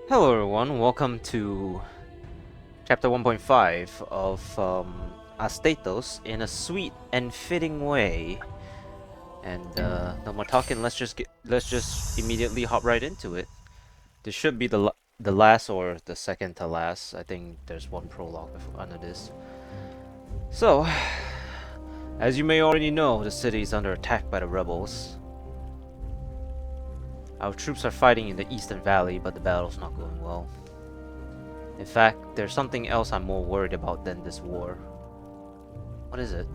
Hello everyone, welcome to chapter 1.5 of Astatos in a sweet and fitting way. And no more talking, let's just immediately hop right into it. This should be the last or the second to last. I think there's one prologue under this. So, as you may already know, the city is under attack by the rebels. Our troops are fighting in the Eastern Valley, but the battle's not going well. In fact, there's something else I'm more worried about than this war. What is it?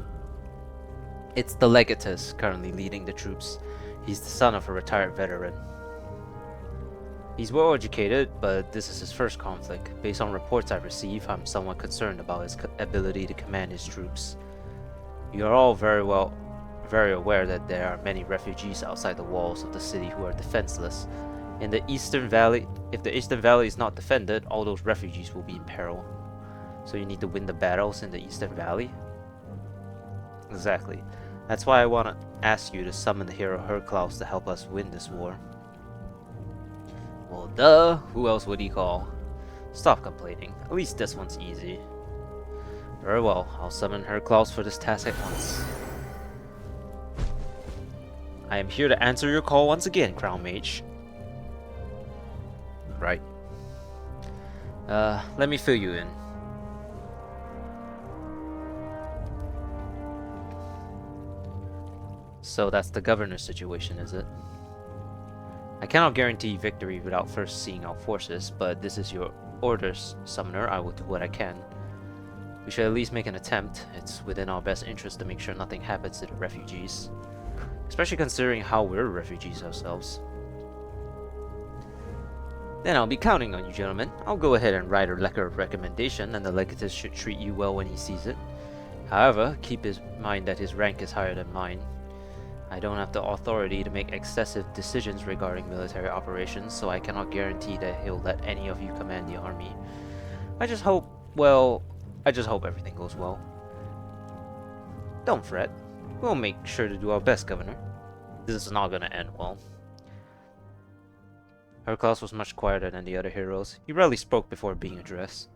It's the Legatus currently leading the troops. He's the son of a retired veteran. He's well educated, but this is his first conflict. Based on reports I've received, I'm somewhat concerned about his ability to command his troops. You are all very aware that there are many refugees outside the walls of the city who are defenseless. In the Eastern Valley, if the Eastern Valley is not defended, all those refugees will be in peril. So you need to win the battles in the Eastern Valley? Exactly. That's why I want to ask you to summon the hero Herklaus to help us win this war. Well, duh. Who else would he call? Stop complaining. At least this one's easy. Very well. I'll summon Herklaus for this task at once. I am here to answer your call once again, Crown Mage. Right. Let me fill you in. So that's the governor's situation, is it? I cannot guarantee victory without first seeing our forces, but this is your orders, Summoner. I will do what I can. We should at least make an attempt. It's within our best interest to make sure nothing happens to the refugees. Especially considering how we're refugees ourselves. Then I'll be counting on you, gentlemen. I'll go ahead and write a letter of recommendation, and the Legatus should treat you well when he sees it. However, keep in mind that his rank is higher than mine. I don't have the authority to make excessive decisions regarding military operations, so I cannot guarantee that he'll let any of you command the army. I just hope everything goes well. Don't fret. We'll make sure to do our best, Governor. This is not gonna end well. Herklaus was much quieter than the other heroes. He rarely spoke before being addressed.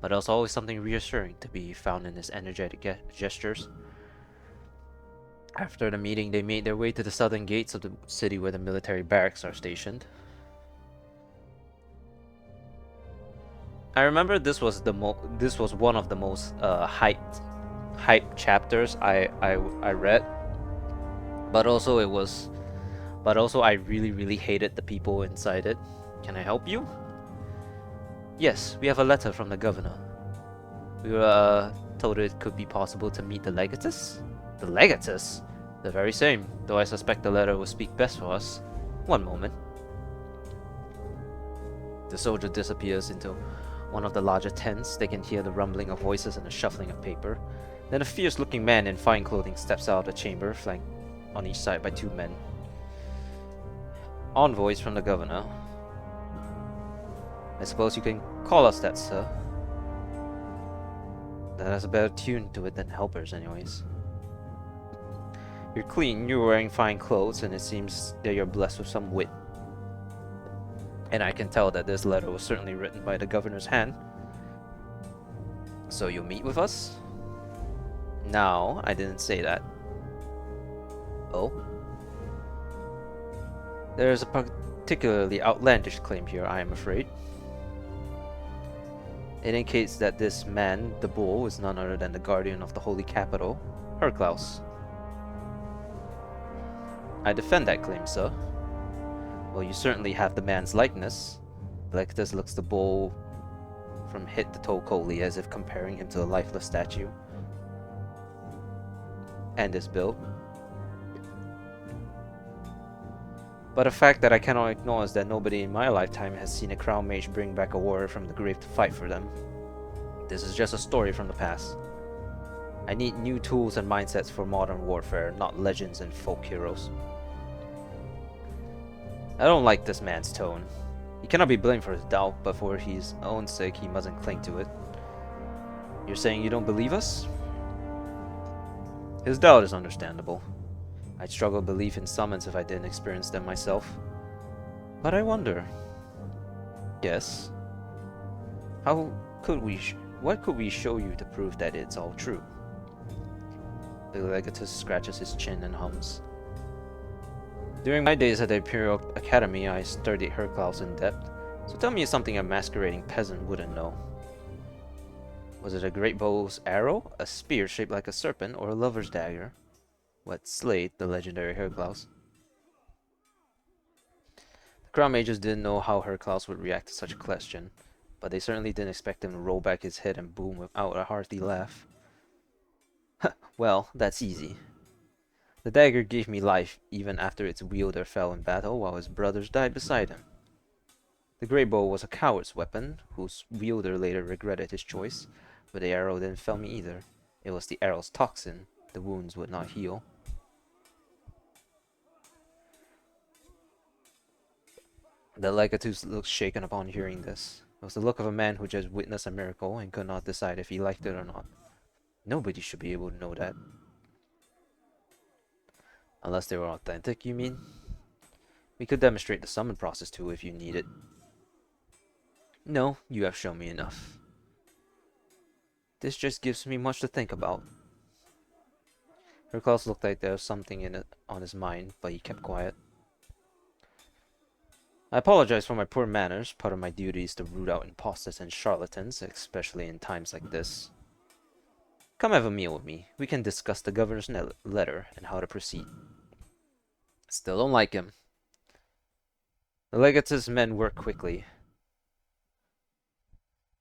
But there was always something reassuring to be found in his energetic gestures. After the meeting, they made their way to the southern gates of the city where the military barracks are stationed. I remember this was one of the most hyped chapters I read, but also I really hated the people inside it. Can I help you? Yes, we have a letter from the governor. We were told it could be possible to meet the Legatus. The Legatus? The very same, though I suspect the letter will speak best for us. One moment. The soldier disappears into one of the larger tents. They can hear the rumbling of voices and the shuffling of paper. Then a fierce-looking man in fine clothing steps out of the chamber, flanked on each side by two men. Envoys from the governor. I suppose you can call us that, sir. That has a better tune to it than helpers, anyways. You're clean, you're wearing fine clothes, and it seems that you're blessed with some wit. And I can tell that this letter was certainly written by the governor's hand. So you'll meet with us? No, I didn't say that. Oh? There is a particularly outlandish claim here, I am afraid. It indicates that this man, the bull, is none other than the guardian of the holy capital, Herklaus. I defend that claim, sir. Well, you certainly have the man's likeness. Legatus looks the bull from head to toe coldly, as if comparing him to a lifeless statue. And his build. But a fact that I cannot ignore is that nobody in my lifetime has seen a crown mage bring back a warrior from the grave to fight for them. This is just a story from the past. I need new tools and mindsets for modern warfare, not legends and folk heroes. I don't like this man's tone. He cannot be blamed for his doubt, but for his own sake he mustn't cling to it. You're saying you don't believe us? His doubt is understandable. I'd struggle to believe in summons if I didn't experience them myself. But I wonder. Yes. How could we... what could we show you to prove that it's all true? The legatus scratches his chin and hums. During my days at the Imperial Academy, I studied Herclaus in depth, so tell me something a masquerading peasant wouldn't know. Was it a great bow's arrow, a spear shaped like a serpent, or a lover's dagger? What slayed the legendary Herclaus? The crown mages didn't know how Herclaus would react to such a question, but they certainly didn't expect him to roll back his head and boom without a hearty laugh. Well, that's easy. The dagger gave me life even after its wielder fell in battle while his brothers died beside him. The great bow was a coward's weapon, whose wielder later regretted his choice, but the arrow didn't fell me either. It was the arrow's toxin. The wounds would not heal. The legatus looked shaken upon hearing this. It was the look of a man who just witnessed a miracle and could not decide if he liked it or not. Nobody should be able to know that. Unless they were authentic, you mean? We could demonstrate the summon process too if you need it. No, you have shown me enough. This just gives me much to think about. Herclaus looked like there was something in it on his mind, but he kept quiet. I apologize for my poor manners. Part of my duty is to root out imposters and charlatans, especially in times like this. Come have a meal with me. We can discuss the governor's letter and how to proceed. Still don't like him. The legatus men work quickly.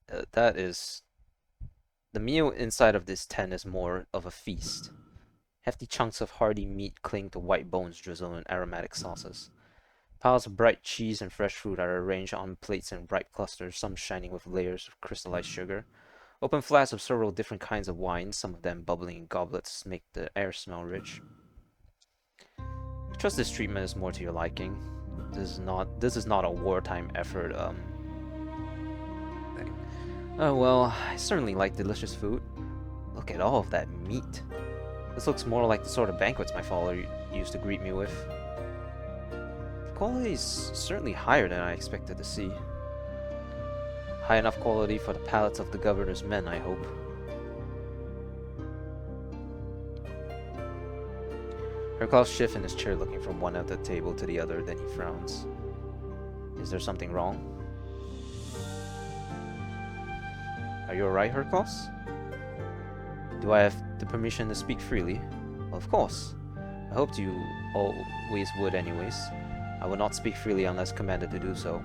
The meal inside of this tent is more of a feast. Hefty chunks of hearty meat cling to white bones drizzled in aromatic sauces. Piles of bright cheese and fresh fruit are arranged on plates in ripe clusters, some shining with layers of crystallized sugar. Open flasks of several different kinds of wine, some of them bubbling in goblets, make the air smell rich. I trust this treatment is more to your liking. This is not a wartime effort, thing. Oh well, I certainly like delicious food. Look at all of that meat. This looks more like the sort of banquets my father used to greet me with. The quality is certainly higher than I expected to see. High enough quality for the palates of the governor's men, I hope. Herclaus shifts in his chair, looking from one end of the table to the other, then he frowns. Is there something wrong? Are you alright, Herclaus? Do I have the permission to speak freely? Well, of course. I hoped you always would anyways. I will not speak freely unless commanded to do so.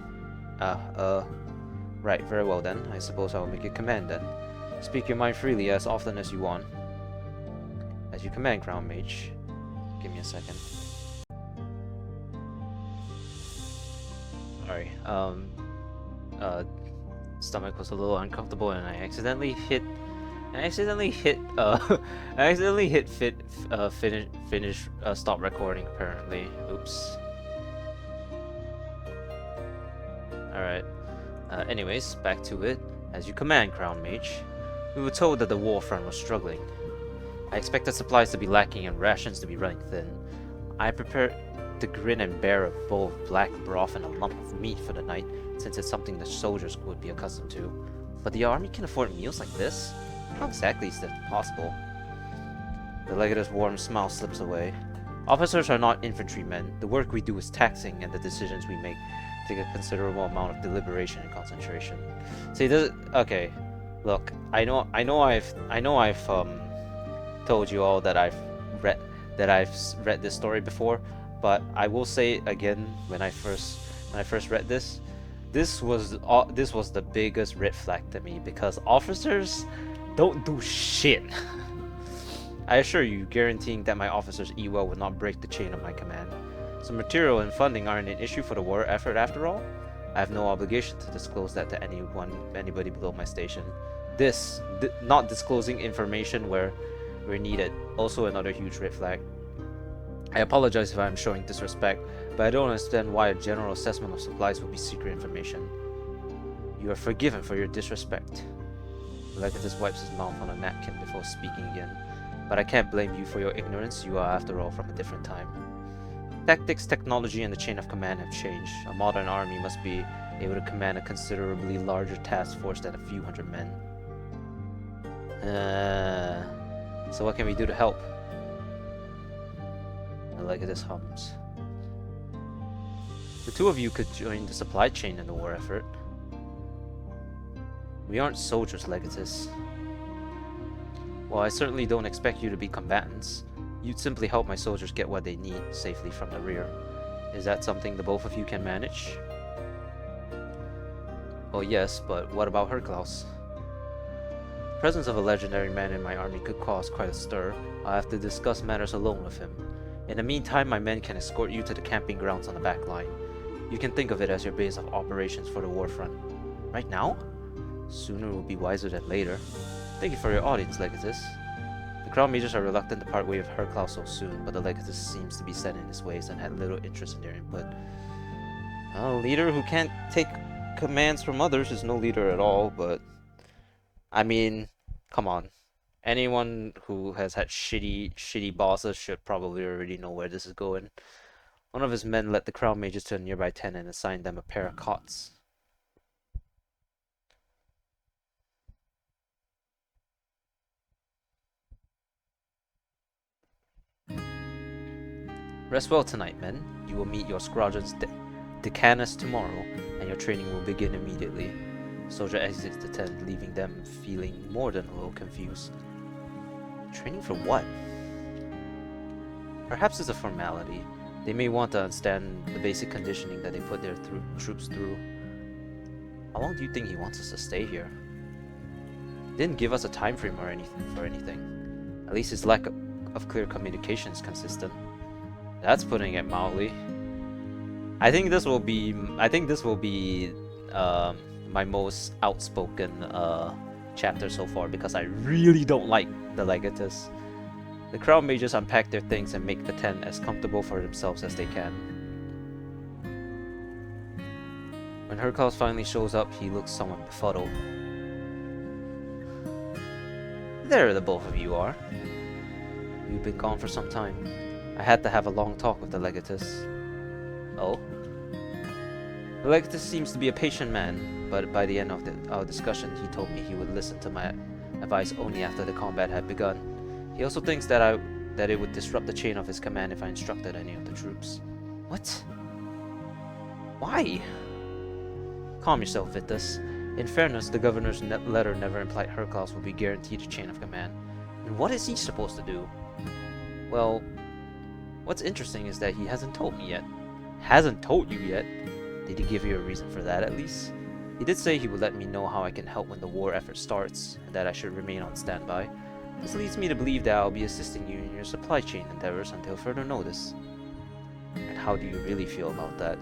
Right, very well then. I suppose I will make a command then. Speak your mind freely as often as you want. As you command, Crown Mage. Give me a second. Sorry, stomach was a little uncomfortable and I accidentally hit finish stop recording apparently. Oops. Alright. Anyways, back to it. As you command, Crown Mage. We were told that the war front was struggling. I expected supplies to be lacking and rations to be running thin. I prepared the grin and bear a bowl of black broth and a lump of meat for the night, since it's something the soldiers would be accustomed to. But the army can afford meals like this? How exactly is that possible? The legate's warm smile slips away. Officers are not infantrymen. The work we do is taxing, and the decisions we make take a considerable amount of deliberation and concentration. See, this okay. Look, I know I've told you all that I've read this story before, but I will say again, when I first read this was the biggest red flag to me, because officers don't do shit. I assure you, guaranteeing that my officers eat well would not break the chain of my command. So material and funding aren't an issue for the war effort after all. I have no obligation to disclose that to anybody below my station. Not disclosing information where needed, also another huge red flag. I apologize if I am showing disrespect, but I don't understand why a general assessment of supplies would be secret information. You are forgiven for your disrespect. Legatus wipes his mouth on a napkin before speaking again. But I can't blame you for your ignorance. You are, after all, from a different time. Tactics, technology, and the chain of command have changed. A modern army must be able to command a considerably larger task force than a few hundred men. So what can we do to help? I like this hums. The two of you could join the supply chain in the war effort. We aren't soldiers, Legatus. Well, I certainly don't expect you to be combatants. You'd simply help my soldiers get what they need safely from the rear. Is that something the both of you can manage? Oh yes, but what about Herklaus? The presence of a legendary man in my army could cause quite a stir. I'll have to discuss matters alone with him. In the meantime, my men can escort you to the camping grounds on the back line. You can think of it as your base of operations for the war front. Right now? Sooner will be wiser than later. Thank you for your audience, Legatus. The Crown Mages are reluctant to part way with Herklaus so soon, but the Legatus seems to be set in his ways and had little interest in their input. A leader who can't take commands from others is no leader at all, but... I mean, come on. Anyone who has had shitty bosses should probably already know where this is going. One of his men led the Crown Mages to a nearby tent and assigned them a pair of cots. Rest well tonight, men. You will meet your squadron's decanus tomorrow, and your training will begin immediately. Soldier exits the tent, leaving them feeling more than a little confused. Training for what? Perhaps it's a formality. They may want to understand the basic conditioning that they put their troops through. How long do you think he wants us to stay here? Didn't give us a time frame or anything. At least his lack of clear communication is consistent. That's putting it mildly. I think this will be my most outspoken chapter so far, because I really don't like the Legatus. The Crown Mages unpack their things and make the tent as comfortable for themselves as they can. When Herklaus finally shows up, he looks somewhat befuddled. There the both of you are. You've been gone for some time. I had to have a long talk with the Legatus. Oh? The Legatus seems to be a patient man, but by the end of our discussion, he told me he would listen to my advice only after the combat had begun. He also thinks that it would disrupt the chain of his command if I instructed any of the troops. What? Why? Calm yourself, Vitus. In fairness, the governor's letter never implied Herklaus would be guaranteed a chain of command. And what is he supposed to do? Well, what's interesting is that he hasn't told me yet. Hasn't told you yet? Did he give you a reason for that at least? He did say he would let me know how I can help when the war effort starts, and that I should remain on standby. This leads me to believe that I'll be assisting you in your supply chain endeavors until further notice. And how do you really feel about that?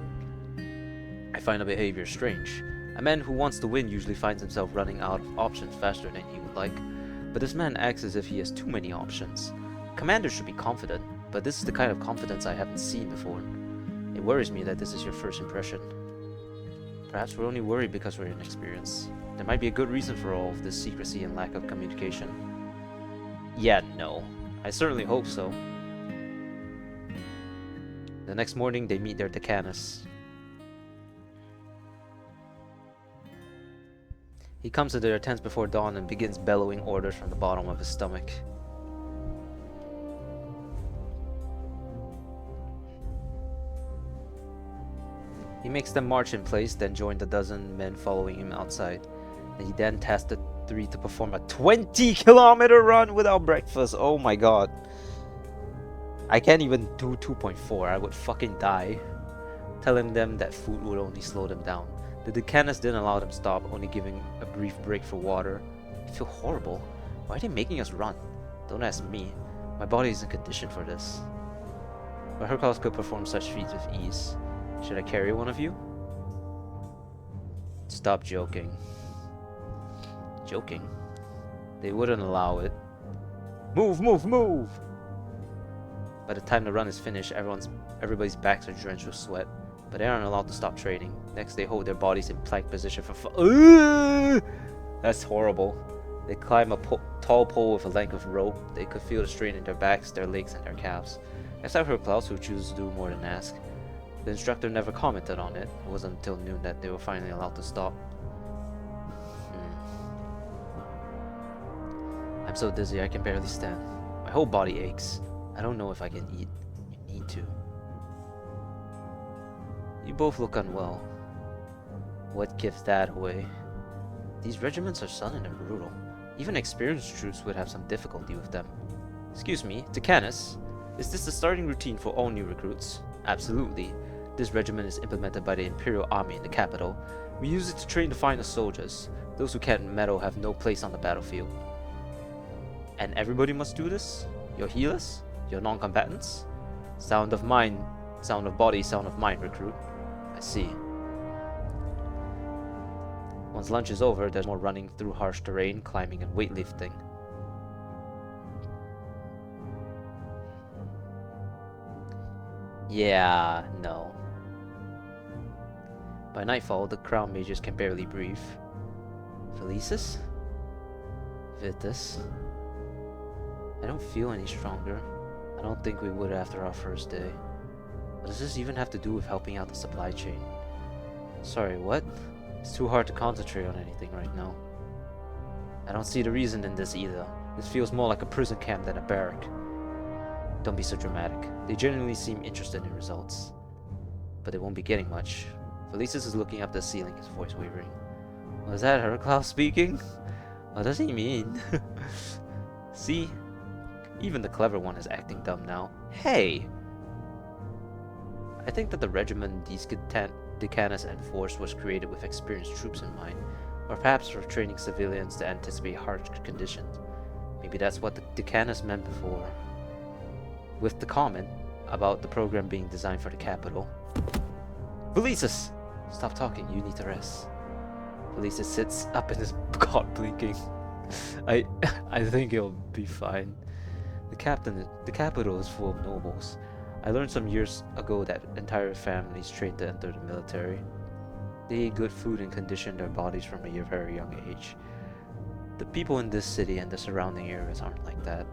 I find the behavior strange. A man who wants to win usually finds himself running out of options faster than he would like, but this man acts as if he has too many options. Commanders should be confident, but this is the kind of confidence I haven't seen before. It worries me that this is your first impression. Perhaps we're only worried because we're inexperienced. There might be a good reason for all of this secrecy and lack of communication. Yeah, no. I certainly hope so. The next morning, they meet their decanus. He comes into their tents before dawn and begins bellowing orders from the bottom of his stomach. He makes them march in place, then join the dozen men following him outside. And he then tasks the three to perform a 20-kilometer run without breakfast. Oh my god. I can't even do 2.4. I would fucking die. Telling them that food would only slow them down. The decanus didn't allow them to stop, only giving a brief break for water. I feel horrible. Why are they making us run? Don't ask me. My body isn't conditioned for this. But Herklaus could perform such feats with ease. Should I carry one of you? Stop joking. Joking? They wouldn't allow it. Move, move, move! By the time the run is finished, everybody's backs are drenched with sweat, but they aren't allowed to stop training. Next, they hold their bodies in plank position for That's horrible. They climb a tall pole with a length of rope. They could feel the strain in their backs, their legs, and their calves. Except Herklaus, who chooses to do more than ask. The instructor never commented on it. It wasn't until noon that they were finally allowed to stop. I'm so dizzy I can barely stand. My whole body aches. I don't know if I can eat. You need to. You both look unwell. What gives that away? These regiments are sudden and brutal. Even experienced troops would have some difficulty with them. Excuse me, Decanus, is this the starting routine for all new recruits? Absolutely. This regiment is implemented by the Imperial Army in the capital. We use it to train the finest soldiers. Those who can't meddle have no place on the battlefield. And everybody must do this? Your healers? Your non-combatants? Sound of mind, sound of body, sound of mind, recruit. I see. Once lunch is over, there's more running through harsh terrain, climbing and weightlifting. Yeah, no. By nightfall, the crown mages can barely breathe. Felicis? Vitus? I don't feel any stronger. I don't think we would after our first day. What does this even have to do with helping out the supply chain? Sorry, what? It's too hard to concentrate on anything right now. I don't see the reason in this either. This feels more like a prison camp than a barrack. Don't be so dramatic. They genuinely seem interested in results. But they won't be getting much. Felicis is looking up the ceiling, his voice wavering. Was that Heraclow speaking? What does he mean? See? Even the clever one is acting dumb now. Hey! I think that the regiment these Decanus enforced was created with experienced troops in mind, or perhaps for training civilians to anticipate harsh conditions. Maybe that's what the Decanus meant before. With the comment about the program being designed for the capital. Felicis! Stop talking, you need to rest. Felicis sits up in his cot blinking. I think he'll be fine. The capital is full of nobles. I learned some years ago that entire families trained to enter the military. They eat good food and condition their bodies from a very young age. The people in this city and the surrounding areas aren't like that.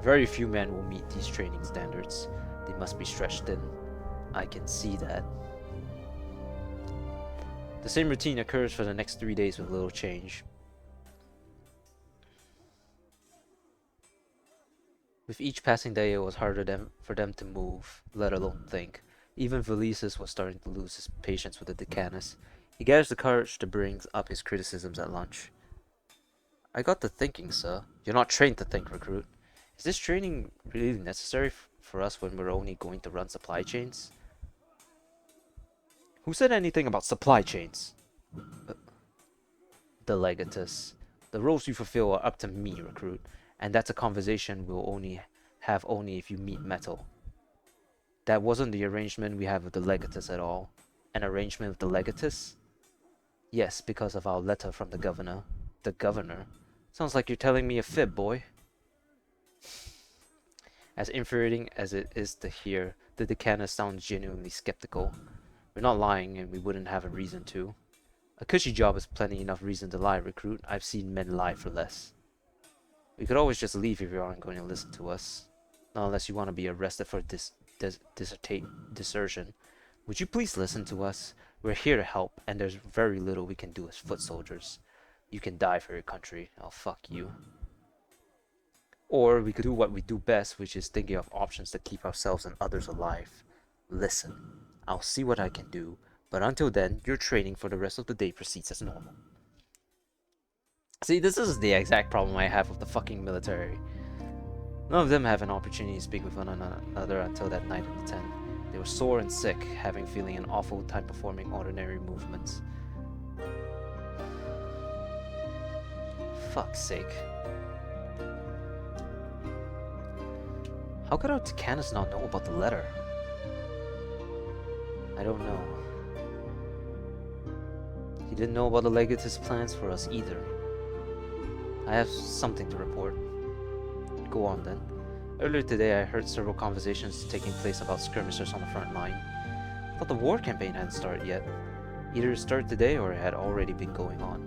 Very few men will meet these training standards. They must be stretched thin. I can see that. The same routine occurs for the next 3 days with little change. With each passing day, it was harder for them to move, let alone think. Even Felicis was starting to lose his patience with the Decanus. He gathers the courage to bring up his criticisms at lunch. I got to thinking, sir. You're not trained to think, recruit. Is this training really necessary for us when we're only going to run supply chains? Who said anything about supply chains? The legatus. The roles you fulfill are up to me, recruit. And that's a conversation we'll only have if you meet metal. That wasn't the arrangement we have with the legatus at all. An arrangement with the legatus? Yes, because of our letter from the governor. The governor? Sounds like you're telling me a fib, boy. As infuriating as it is to hear, the Decanus sounds genuinely skeptical. We're not lying, and we wouldn't have a reason to. A cushy job is plenty enough reason to lie, recruit. I've seen men lie for less. We could always just leave if you aren't going to listen to us. Not unless you want to be arrested for desertion. Would you please listen to us? We're here to help, and there's very little we can do as foot soldiers. You can die for your country. I'll fuck you. Or we could do what we do best, which is thinking of options to keep ourselves and others alive. Listen, I'll see what I can do, but until then, your training for the rest of the day proceeds as normal. See, this is the exact problem I have with the fucking military. None of them have an opportunity to speak with one another until that night in the tent. They were sore and sick, feeling an awful time performing ordinary movements. Fuck's sake. How could our Decanus not know about the letter? I don't know. He didn't know about the legatus plans for us either. I have something to report. Go on then. Earlier today I heard several conversations taking place about skirmishers on the front line. I thought the war campaign hadn't started yet. Either it started today or it had already been going on.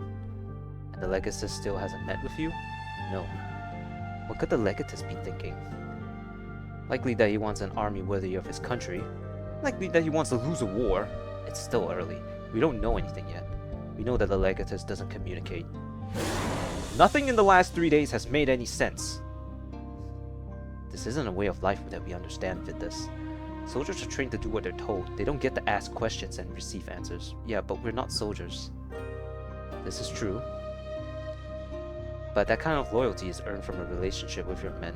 And the legatus still hasn't met with you? No. What could the legatus be thinking? Likely that he wants an army worthy of his country. Likely that he wants to lose a war. It's still early. We don't know anything yet. We know that the Legatus doesn't communicate. Nothing in the last 3 days has made any sense. This isn't a way of life that we understand, Vitus. Soldiers are trained to do what they're told. They don't get to ask questions and receive answers. Yeah, but we're not soldiers. This is true. But that kind of loyalty is earned from a relationship with your men.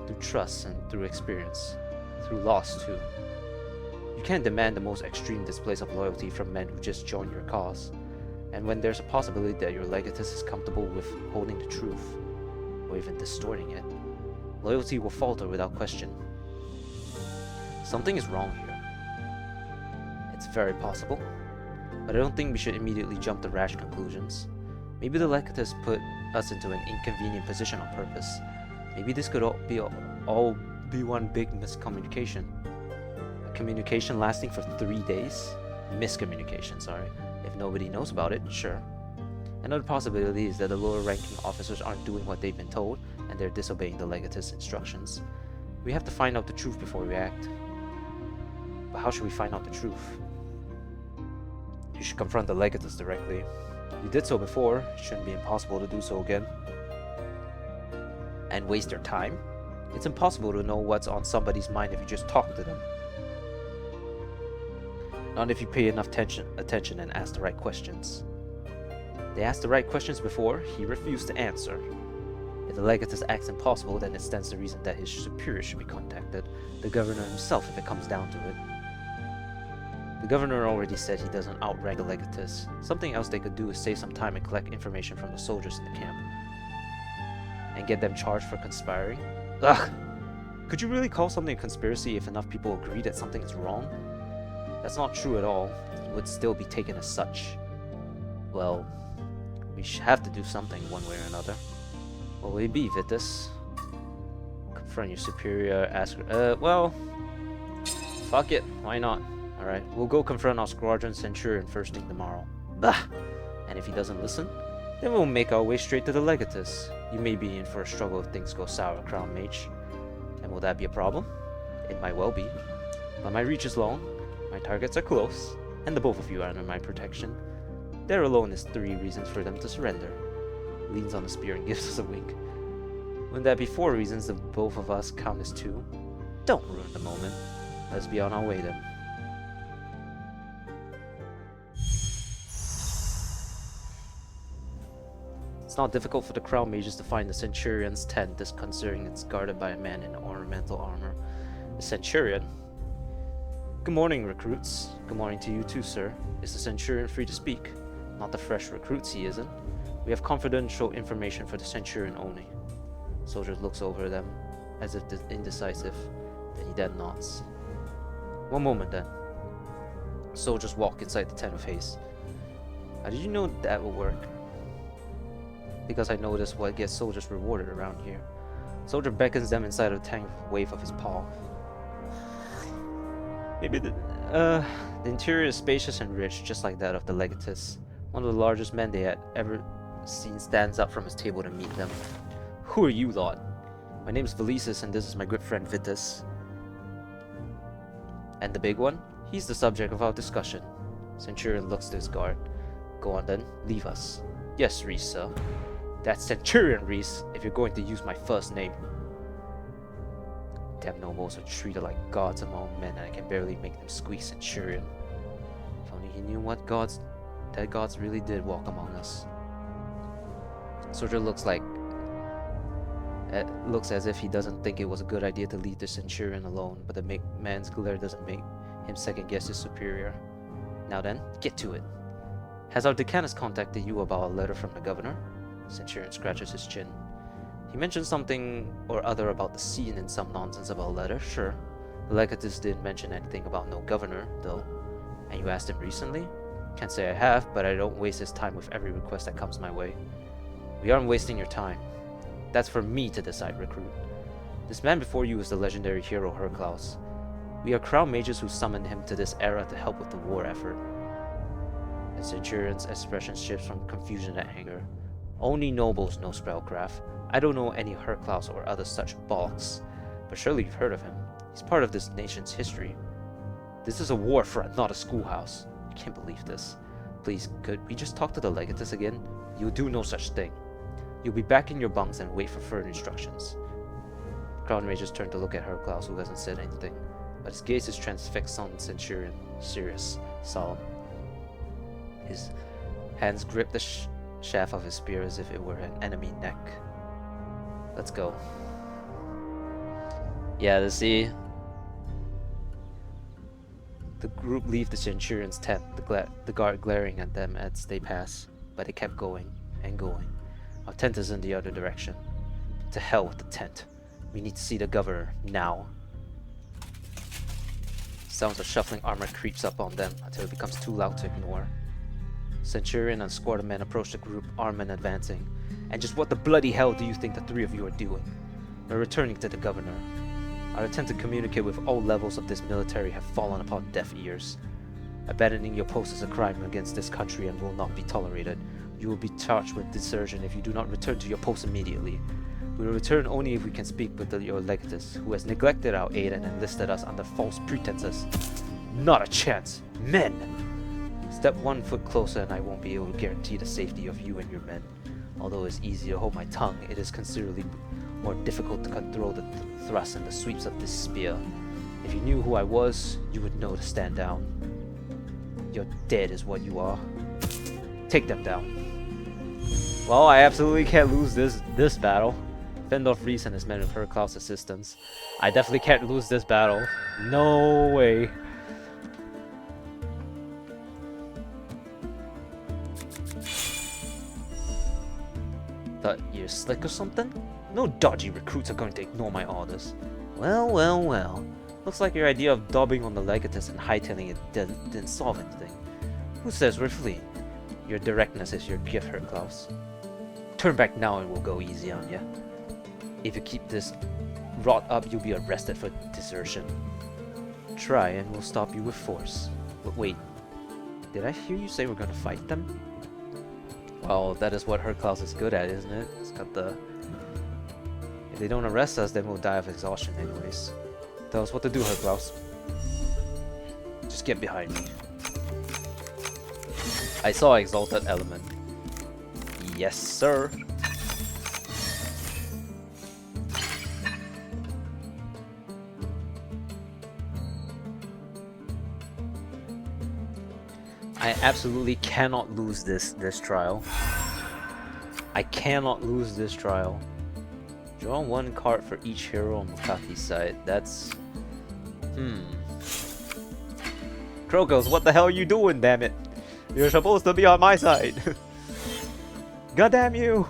Through trust and through experience. Through loss, too. You can't demand the most extreme displays of loyalty from men who just join your cause. And when there's a possibility that your legatus is comfortable with holding the truth, or even distorting it, loyalty will falter without question. Something is wrong here. It's very possible, but I don't think we should immediately jump to rash conclusions. Maybe the legatus put us into an inconvenient position on purpose. Maybe this could all be one big miscommunication. A communication lasting for 3 days? Miscommunication, sorry. If nobody knows about it, sure. Another possibility is that the lower ranking officers aren't doing what they've been told, and they're disobeying the legatus instructions. We have to find out the truth before we act. But how should we find out the truth? You should confront the legatus directly. You did so before, it shouldn't be impossible to do so again. And waste your time? It's impossible to know what's on somebody's mind if you just talk to them. Not if you pay enough attention and ask the right questions. They asked the right questions before, he refused to answer. If the legatus acts impossible, then it stands to reason that his superior should be contacted, the governor himself if it comes down to it. The governor already said he doesn't outrank the legatus. Something else they could do is save some time and collect information from the soldiers in the camp. And get them charged for conspiring? Ugh! Could you really call something a conspiracy if enough people agree that something is wrong? That's not true at all. It would still be taken as such. Well, we have to do something one way or another. What will it be, Vitus? Confront your superior, ask her, well, fuck it, why not? Alright, we'll go confront our squadron centurion first thing tomorrow. Bah! And if he doesn't listen, then we'll make our way straight to the legatus. You may be in for a struggle if things go sour, Crown Mage. And will that be a problem? It might well be. But my reach is long, my targets are close, and the both of you are under my protection. There alone is 3 reasons for them to surrender. Leans on the spear and gives us a wink. Wouldn't that be 4 reasons if both of us count as 2? Don't ruin the moment. Let's be on our way then. It's not difficult for the Crown Mages to find the Centurion's tent, considering it's guarded by a man in ornamental armor. The Centurion? Good morning, recruits. Good morning to you too, sir. Is the Centurion free to speak? Not the fresh recruits, he isn't. We have confidential information for the Centurion only. Soldier looks over them, as if indecisive. Then he nods. One moment then. Soldiers walk inside the tent with haste. How did you know that will work? Because I noticed what gets soldiers rewarded around here. Soldier beckons them inside of the tent with a wave of his paw. Maybe the interior is spacious and rich, just like that of the legatus. One of the largest men they had ever seen stands up from his table to meet them. Who are you, lot? My name is Valisis, and this is my good friend Vitus. And the big one? He's the subject of our discussion. Centurion looks to his guard. Go on then, leave us. Yes, Reese, sir. That's Centurion Reese, if you're going to use my first name. Damn nobles are treated like gods among men, and I can barely make them squeak Centurion. If only he knew what gods really did walk among us. Soldier looks as if he doesn't think it was a good idea to leave the Centurion alone, but the man's glare doesn't make him second guess his superior. Now then, get to it. Has our decanus contacted you about a letter from the governor? Centurion scratches his chin. He mentioned something or other about the scene and some nonsense about a letter, sure. The legatus didn't mention anything about no governor, though. And you asked him recently? Can't say I have, but I don't waste his time with every request that comes my way. We aren't wasting your time. That's for me to decide, recruit. This man before you is the legendary hero Herklaus. We are Crown Mages who summoned him to this era to help with the war effort. The Centurion's expression shifts from confusion to anger. Only nobles know spellcraft. I don't know any Herklaus or other such balks. but surely you've heard of him. He's part of this nation's history. This is a war front, not a schoolhouse. I can't believe this. Please, could we just talk to the Legatus again? You'll do no such thing. You'll be back in your bunks and wait for further instructions. Crown Rangers turn to look at Herklaus, who hasn't said anything, but his gaze is transfixed on the Centurion, serious, solemn. His hands grip the shaft of his spear as if it were an enemy neck. Let's go. Yeah, to see the group leave the Centurion's tent, the guard glaring at them as they pass, but they kept going and going. Our tent is in the other direction. To hell with the tent. We need to see the governor now. Sounds of shuffling armor creeps up on them until it becomes too loud to ignore. Centurion and squad of men approach the group, armed and advancing. And just what the bloody hell do you think the three of you are doing? We're returning to the governor. Our attempt to communicate with all levels of this military have fallen upon deaf ears. Abandoning your post is a crime against this country and will not be tolerated. You will be charged with desertion if you do not return to your post immediately. We will return only if we can speak with your legatus, who has neglected our aid and enlisted us under false pretenses. Not a chance! Men! Step 1 foot closer and I won't be able to guarantee the safety of you and your men. Although it's easy to hold my tongue, it is considerably more difficult to control the thrusts and the sweeps of this spear. If you knew who I was, you would know to stand down. You're dead is what you are. Take them down. Well, I absolutely can't lose this battle. Fendorf Reese and his men with Herklaus' assistance. I definitely can't lose this battle. No way. Thought you're slick or something? No dodgy recruits are going to ignore my orders. Well, well, well. Looks like your idea of daubing on the legatus and hightailing it didn't solve anything. Who says we're fleeing? Your directness is your gift, Herklaus. Turn back now and we'll go easy on you. If you keep this rot up, you'll be arrested for desertion. Try and we'll stop you with force. But wait, did I hear you say we're gonna fight them? Well, that is what Herklaus is good at, isn't it? It's got the... If they don't arrest us, then we'll die of exhaustion anyways. Tell us what to do, Herklaus. Just get behind me. I saw Exalted Element. Yes, sir. I absolutely cannot lose this trial. I cannot lose this trial. Draw one card for each hero on Mukaki's side. That's... Krokos, what the hell are you doing, damn it? You're supposed to be on my side. God damn you!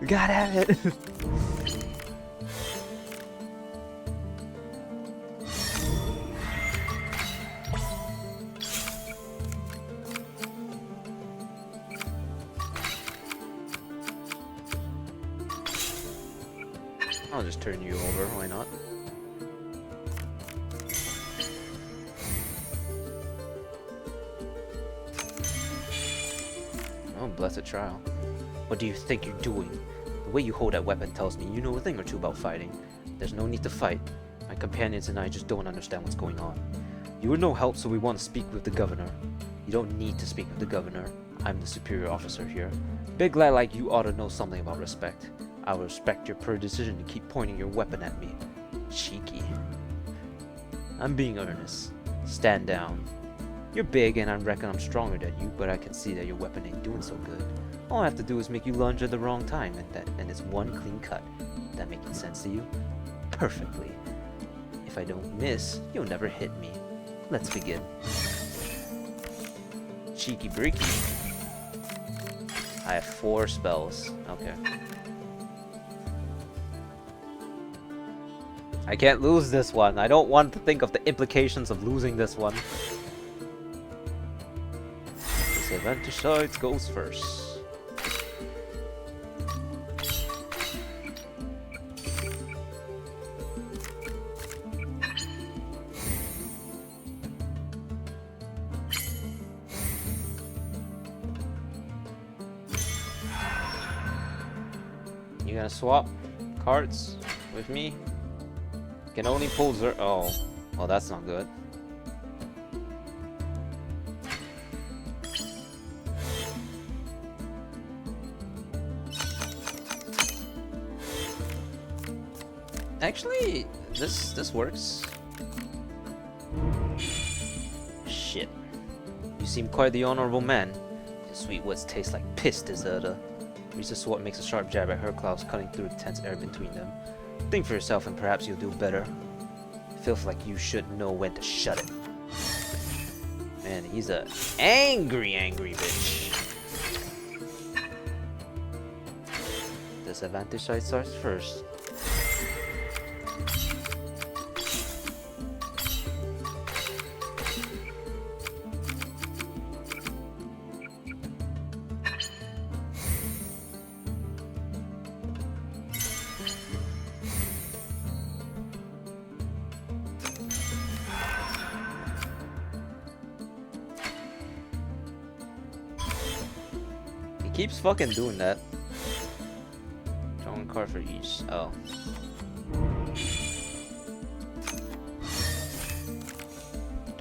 God damn it! I'll just turn you over, why not? Oh, blessed trial. What do you think you're doing? The way you hold that weapon tells me you know a thing or two about fighting. There's no need to fight. My companions and I just don't understand what's going on. You were no help, so we want to speak with the governor. You don't need to speak with the governor. I'm the superior officer here. Big lad like you ought to know something about respect. I will respect your decision to keep pointing your weapon at me. Cheeky. I'm being earnest. Stand down. You're big and I reckon I'm stronger than you, but I can see that your weapon ain't doing so good. All I have to do is make you lunge at the wrong time, and it's one clean cut. That making sense to you? Perfectly. If I don't miss, you'll never hit me. Let's begin. Cheeky breaky. I have 4 spells. Okay. I can't lose this one. I don't want to think of the implications of losing this one. Disadvantage sides goes first. You gonna swap cards with me? Can only pull oh, well, that's not good. Actually, this works. Shit. You seem quite the honorable man. Your sweet words taste like piss, deserter. Reese's sword makes a sharp jab at her claws, cutting through the tense air between them. Think for yourself and perhaps you'll do better. Feels like you should know when to shut it. Man, he's a angry bitch. Disadvantage side starts first. He keeps fucking doing that. Draw one card for each. Oh.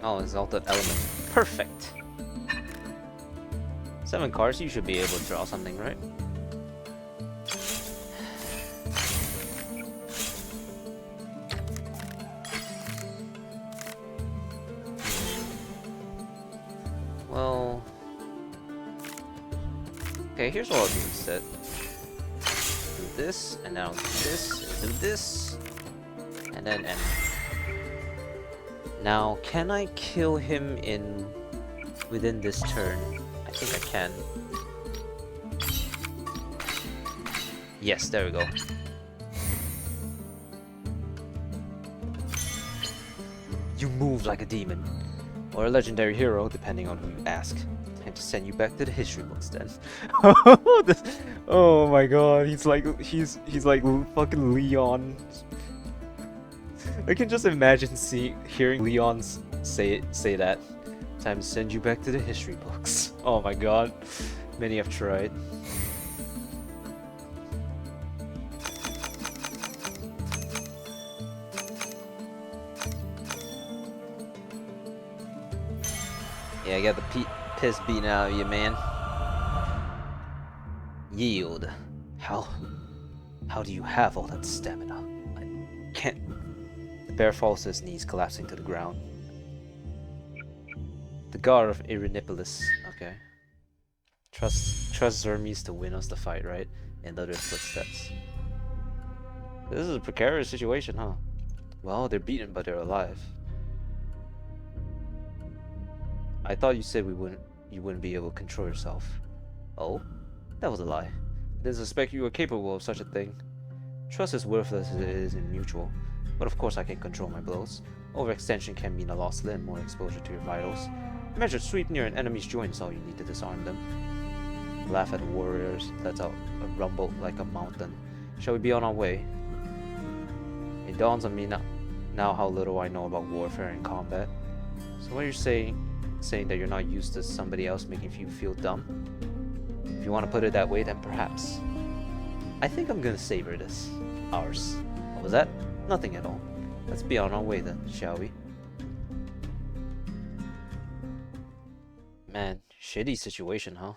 Oh, Exalted Element. Perfect. 7 cards, you should be able to draw something, right? Well... Okay, here's what I'll do instead. Do this, and now do this, and do this, and then end. Now, can I kill him within this turn? I think I can. Yes, there we go. You move like a demon, or a legendary hero, depending on who you ask. Time to send you back to the history books then. Oh my god, he's like fucking Leon. I can just imagine hearing Leon say that. Time to send you back to the history books. Oh my god, many have tried. Yeah, I got the piss beaten out of you, man. Yield. How do you have all that stamina? I can't. The bear falls to his knees, collapsing to the ground. The god of Irinipolis. Okay. Trust Zermes to win us the fight, right? In other footsteps. This is a precarious situation, huh? Well, they're beaten, but they're alive. I thought you said you wouldn't be able to control yourself. Oh? That was a lie. I didn't suspect you were capable of such a thing. Trust is worthless as it is mutual, but of course I can control my blows. Overextension can mean a lost limb or exposure to your vitals. A measured sweep near an enemy's joint is all you need to disarm them. Laugh at the warriors, lets out a rumble like a mountain. Shall we be on our way? It dawns on me now how little I know about warfare and combat. So what are you saying that you're not used to somebody else making you feel dumb? If you want to put it that way, then perhaps. I think I'm gonna savor this. Ours. What was that? Nothing at all. Let's be on our way then, shall we? Man, shitty situation, huh?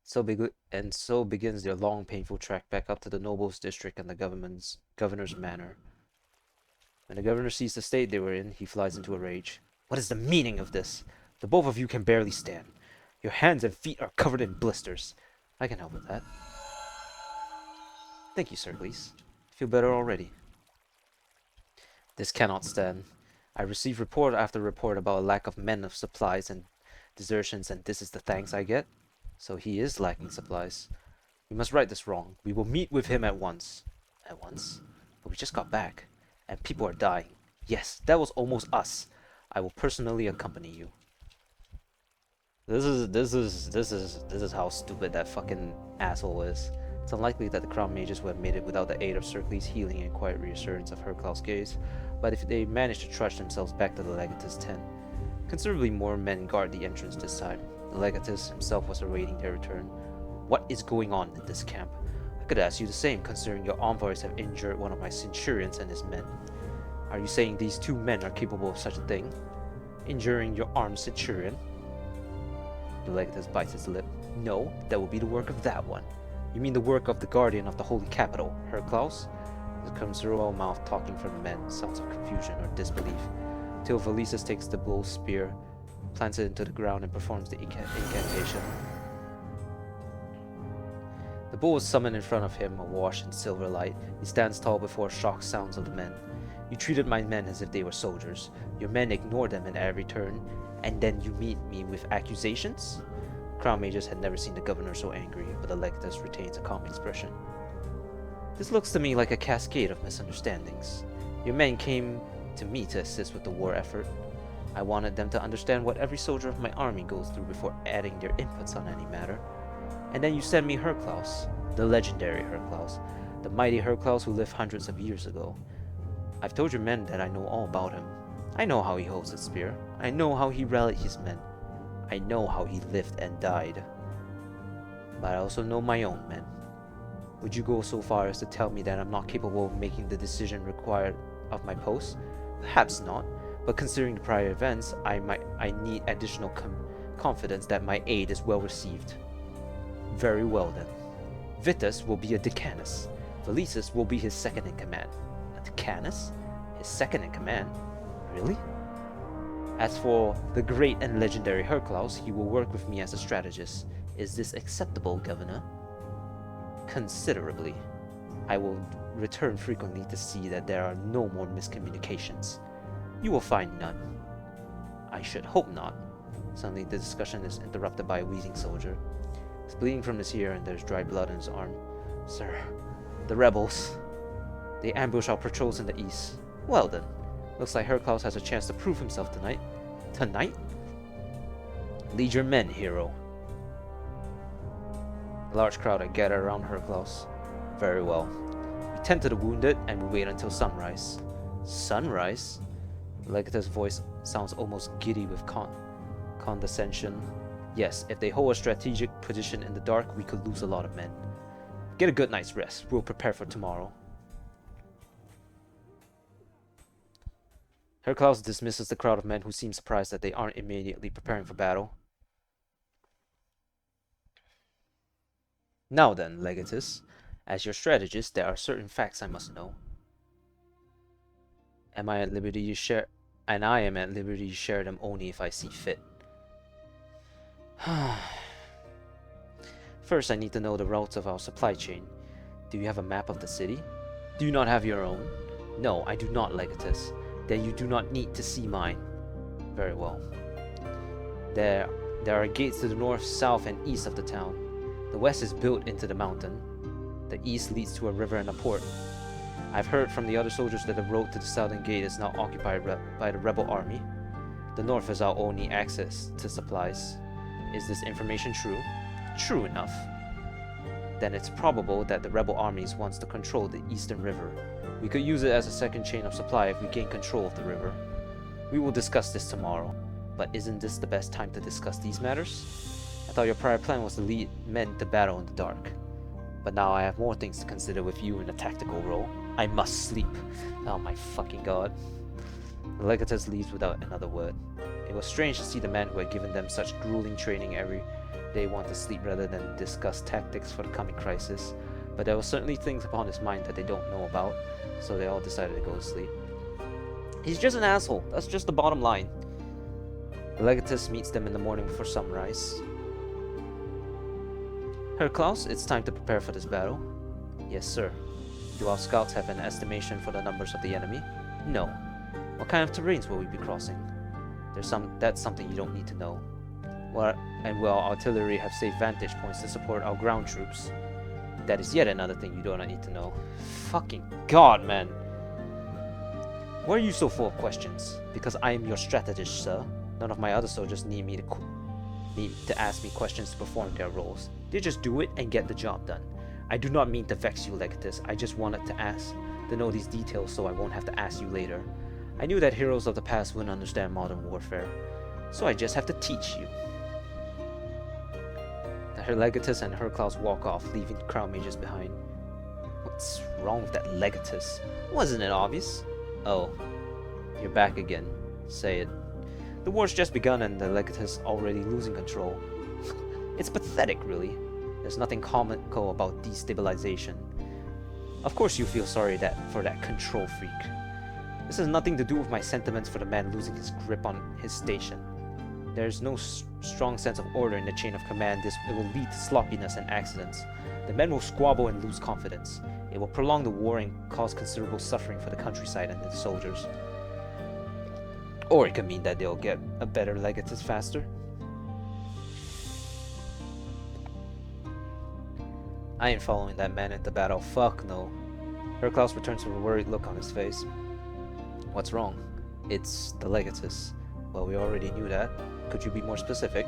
So begins their long, painful trek back up to the nobles' district and the governor's manor. When the governor sees the state they were in, he flies into a rage. What is the meaning of this? The both of you can barely stand. Your hands and feet are covered in blisters. I can help with that. Thank you, Sir Glees. I feel better already. This cannot stand. I receive report after report about a lack of men, of supplies, and desertions, and this is the thanks I get? So he is lacking supplies. We must right this wrong. We will meet with him at once. At once? But we just got back, and people are dying. Yes, that was almost us. I will personally accompany you. This is how stupid that fucking asshole is. It's unlikely that the crown mages would have made it without the aid of Sir Glees' healing and quiet reassurance of Herclo's gaze, but if they managed to trudge themselves back to the Legatus tent, considerably more men guard the entrance this time. The Legatus himself was awaiting their return. What is going on in this camp? I could ask you the same, considering your envoys have injured one of my centurions and his men. Are you saying these two men are capable of such a thing? Injuring your armed centurion? The Legatus bites his lip. No, that will be the work of that one. You mean the work of the guardian of the holy capital, Herclaus? The considerable mouth talking from the men, sounds of confusion or disbelief, till Valises takes the bull's spear, plants it into the ground, and performs the incantation. The bull is summoned in front of him, awash in silver light. He stands tall before shocked sounds of the men. You treated my men as if they were soldiers. Your men ignore them at every turn, and then you meet me with accusations? Crown Mages had never seen the governor so angry, but the Legatus retains a calm expression. This looks to me like a cascade of misunderstandings. Your men came to me to assist with the war effort. I wanted them to understand what every soldier of my army goes through before adding their inputs on any matter. And then you send me Herclaus, the legendary Herclaus, the mighty Herclaus who lived hundreds of years ago. I've told your men that I know all about him. I know how he holds his spear. I know how he rallied his men. I know how he lived and died. But I also know my own men. Would you go so far as to tell me that I'm not capable of making the decision required of my post? Perhaps not, but considering the prior events, I need additional confidence that my aid is well received. Very well then. Vitus will be a Decanus. Valises will be his second in command. A Decanus? His second in command? Really? As for the great and legendary Herclaus, he will work with me as a strategist. Is this acceptable, Governor? Considerably. I will return frequently to see that there are no more miscommunications. You will find none. I should hope not. Suddenly the discussion is interrupted by a wheezing soldier. He's bleeding from his ear and there's dry blood on his arm. Sir, the rebels. They ambush our patrols in the east. Well then, looks like Herclaus has a chance to prove himself tonight. Tonight? Lead your men, hero. A large crowd had gathered around Herclaus. Very well. We tend to the wounded and we wait until sunrise. Sunrise? The Legatus' voice sounds almost giddy with condescension. Yes, if they hold a strategic position in the dark, we could lose a lot of men. Get a good night's rest. We'll prepare for tomorrow. Herclaus dismisses the crowd of men who seem surprised that they aren't immediately preparing for battle. Now then, Legatus, as your strategist, there are certain facts I must know. Am I at liberty to share? And I am at liberty to share them only if I see fit. First, I need to know the routes of our supply chain. Do you have a map of the city? Do you not have your own? No, I do not, Legatus. Then you do not need to see mine. Very well. There are gates to the north, south, and east of the town. The west is built into the mountain. The east leads to a river and a port. I've heard from the other soldiers that the road to the southern gate is now occupied by the rebel army. The north is our only access to supplies. Is this information true? True enough. Then it's probable that the rebel armies wants to control the eastern river. We could use it as a second chain of supply if we gain control of the river. We will discuss this tomorrow. But isn't this the best time to discuss these matters? I thought your prior plan was to lead men to battle in the dark. But now I have more things to consider with you in a tactical role. I must sleep. Oh my fucking god. The Legatus leaves without another word. It was strange to see the man who had given them such grueling training every day want to sleep rather than discuss tactics for the coming crisis. But there were certainly things upon his mind that they don't know about, so they all decided to go to sleep. He's just an asshole. That's just the bottom line. The Legatus meets them in the morning before sunrise. Herclaus, it's time to prepare for this battle. Yes, sir. Do our scouts have an estimation for the numbers of the enemy? No. What kind of terrains will we be crossing? That's something you don't need to know. Will our artillery have safe vantage points to support our ground troops? That is yet another thing you don't need to know. Fucking god, man. Why are you so full of questions? Because I am your strategist, sir. None of my other soldiers need to ask me questions to perform their roles. They just do it and get the job done. I do not mean to vex you, Legatus. I just wanted to know these details so I won't have to ask you later. I knew that heroes of the past wouldn't understand modern warfare, so I just have to teach you. The Legatus and Herclaus walk off, leaving the Crown Mages behind. What's wrong with that Legatus? Wasn't it obvious? Oh, You're back again. Say it. The war's just begun and the Legatus already losing control. It's pathetic, really. There's nothing comical about destabilization. Of course you feel sorry for that control freak. This has nothing to do with my sentiments for the man losing his grip on his station. There's no strong sense of order in the chain of command. It will lead to sloppiness and accidents. The men will squabble and lose confidence. It will prolong the war and cause considerable suffering for the countryside and the soldiers. Or it could mean that they'll get a better Legatus faster. I ain't following that man into battle. Fuck no. Herklaus returns with a worried look on his face. What's wrong? It's the Legatus. Well, we already knew that. Could you be more specific?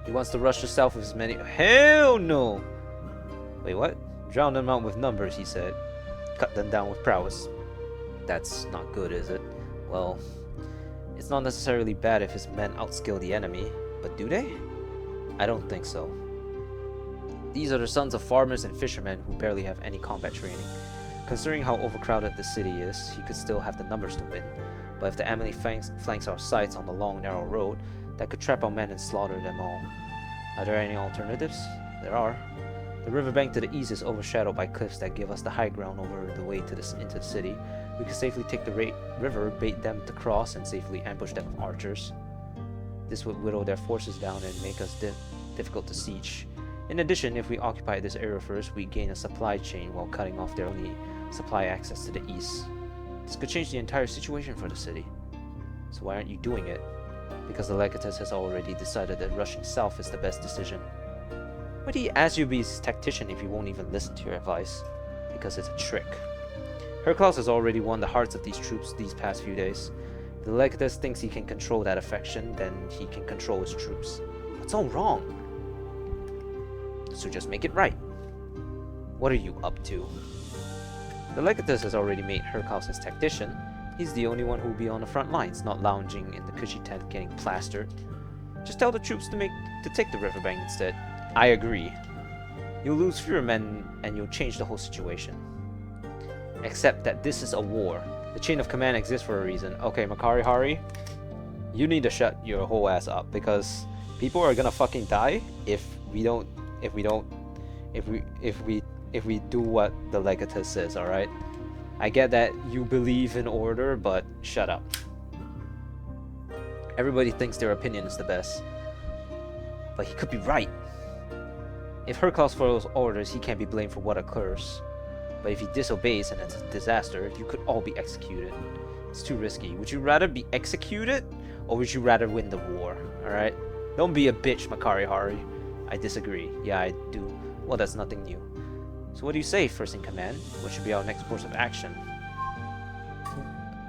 He wants to rush the south with as many— Hell no! Wait, what? Drown them out with numbers, he said. Cut them down with prowess. That's not good, is it? Well, it's not necessarily bad if his men outskill the enemy, but do they? I don't think so. These are the sons of farmers and fishermen who barely have any combat training. Considering how overcrowded the city is, he could still have the numbers to win. But if the enemy flanks our sights on the long, narrow road, that could trap our men and slaughter them all. Are there any alternatives? There are. The riverbank to the east is overshadowed by cliffs that give us the high ground over the way to into the city. We could safely take the river, bait them to cross, and safely ambush them with archers. This would whittle their forces down and make us difficult to siege. In addition, if we occupy this area first, we gain a supply chain while cutting off their only supply access to the east. This could change the entire situation for the city. So why aren't you doing it? Because the Legatus has already decided that rushing south is the best decision. Why do you ask you to be his tactician if he won't even listen to your advice? Because it's a trick. Herklaus has already won the hearts of these troops these past few days. If the Legatus thinks he can control that affection, then he can control his troops. That's all wrong. So just make it right. What are you up to? The Legatus has already made Herklaus his tactician. He's the only one who will be on the front lines, not lounging in the cushy tent getting plastered. Just tell the troops to take the riverbank instead. I agree. You'll lose fewer men and you'll change the whole situation. Except that this is a war. The chain of command exists for a reason. Okay, Makari Hari, you need to shut your whole ass up because people are gonna fucking die if we do what the Legatus says, alright? I get that you believe in order, but shut up. Everybody thinks their opinion is the best. But he could be right. If Herklaus follows orders, he can't be blamed for what occurs. But if he disobeys and it's a disaster, you could all be executed. It's too risky. Would you rather be executed, or would you rather win the war? Alright? Don't be a bitch, Makari Hari. I disagree. Yeah, I do. Well, that's nothing new. So what do you say, first in command? What should be our next course of action?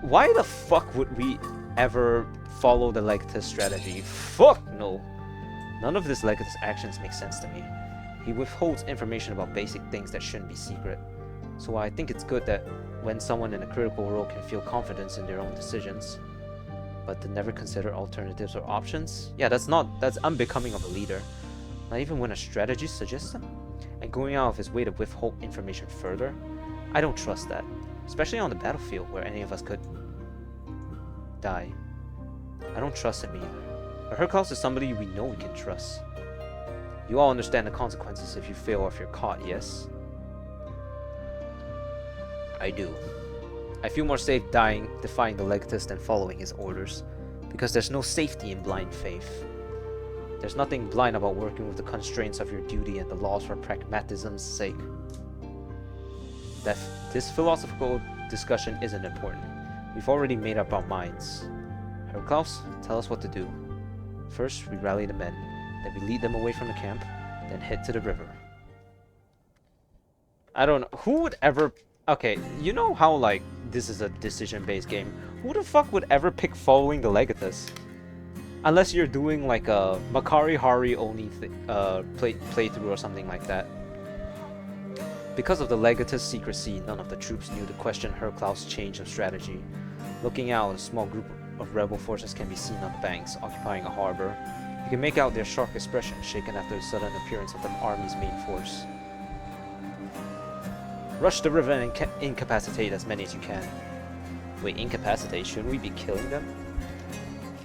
Why the fuck would we ever follow the Legatus strategy? Fuck no! None of this Legatus actions make sense to me. He withholds information about basic things that shouldn't be secret. So I think it's good that when someone in a critical role can feel confidence in their own decisions, but to never consider alternatives or options? Yeah, that's unbecoming of a leader. Not even when a strategist suggests them? And going out of his way to withhold information further? I don't trust that. Especially on the battlefield where any of us could die. I don't trust him either. But Herklaus is somebody we know we can trust. You all understand the consequences if you fail or if you're caught, yes? I do. I feel more safe defying the Legatus than following his orders, because there's no safety in blind faith. There's nothing blind about working with the constraints of your duty and the laws for pragmatism's sake. This philosophical discussion isn't important. We've already made up our minds. Herklaus, tell us what to do. First, we rally the men, then we lead them away from the camp, then head to the river. I don't know. Who would ever... Okay, you know how, like, this is a decision-based game. Who the fuck would ever pick following the Legatus? Unless you're doing, like, a Makari Hari only playthrough or something like that. Because of the Legatus secrecy, none of the troops knew to question Herklaus' change of strategy. Looking out, a small group of rebel forces can be seen on the banks, occupying a harbor. You can make out their sharp expressions shaken after the sudden appearance of the army's main force. Rush the river and incapacitate as many as you can. Wait, incapacitate? Shouldn't we be killing them?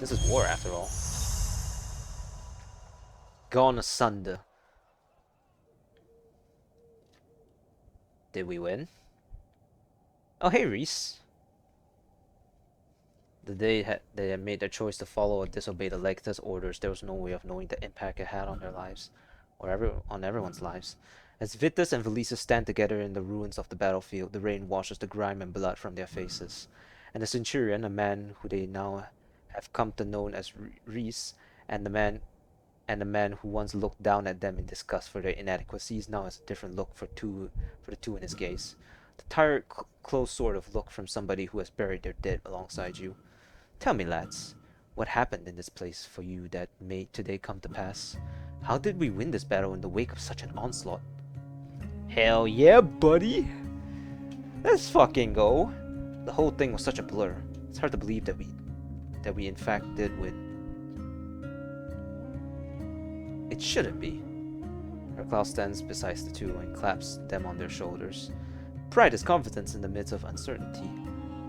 This is war after all. Gone asunder. Did we win? Oh, hey, Reese. The day they had made their choice to follow or disobey the Legata's orders, there was no way of knowing the impact it had on their lives, or on everyone's lives. As Vitus and Velisa stand together in the ruins of the battlefield, the rain washes the grime and blood from their faces. And the centurion, a man who they now have come to know as Reese, and the man who once looked down at them in disgust for their inadequacies now has a different look for the two in his gaze. The tired, closed sort of look from somebody who has buried their dead alongside you. Tell me, lads, what happened in this place for you that made today come to pass? How did we win this battle in the wake of such an onslaught? Hell yeah, buddy! Let's fucking go! The whole thing was such a blur. It's hard to believe that we in fact did win. It shouldn't be. Herclough stands beside the two and claps them on their shoulders. Pride is confidence in the midst of uncertainty.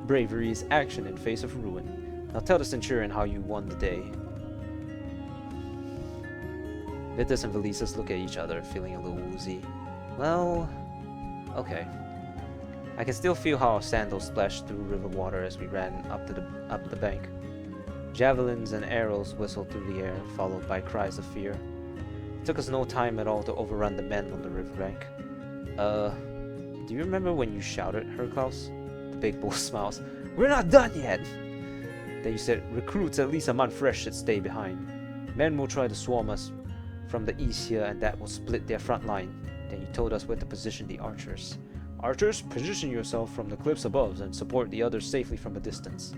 Bravery is action in face of ruin. Now tell the centurion how you won the day. Vitus and Velisas look at each other, feeling a little woozy. Well, okay. I can still feel how our sandals splashed through river water as we ran up the bank. Javelins and arrows whistled through the air, followed by cries of fear. It took us no time at all to overrun the men on the riverbank. Do you remember when you shouted, Herclough? The big bull smiles. We're not done yet! Then you said, recruits at least a month fresh should stay behind. Men will try to swarm us from the east here and that will split their front line. Then you told us where to position the archers. Archers, position yourself from the cliffs above and support the others safely from a distance.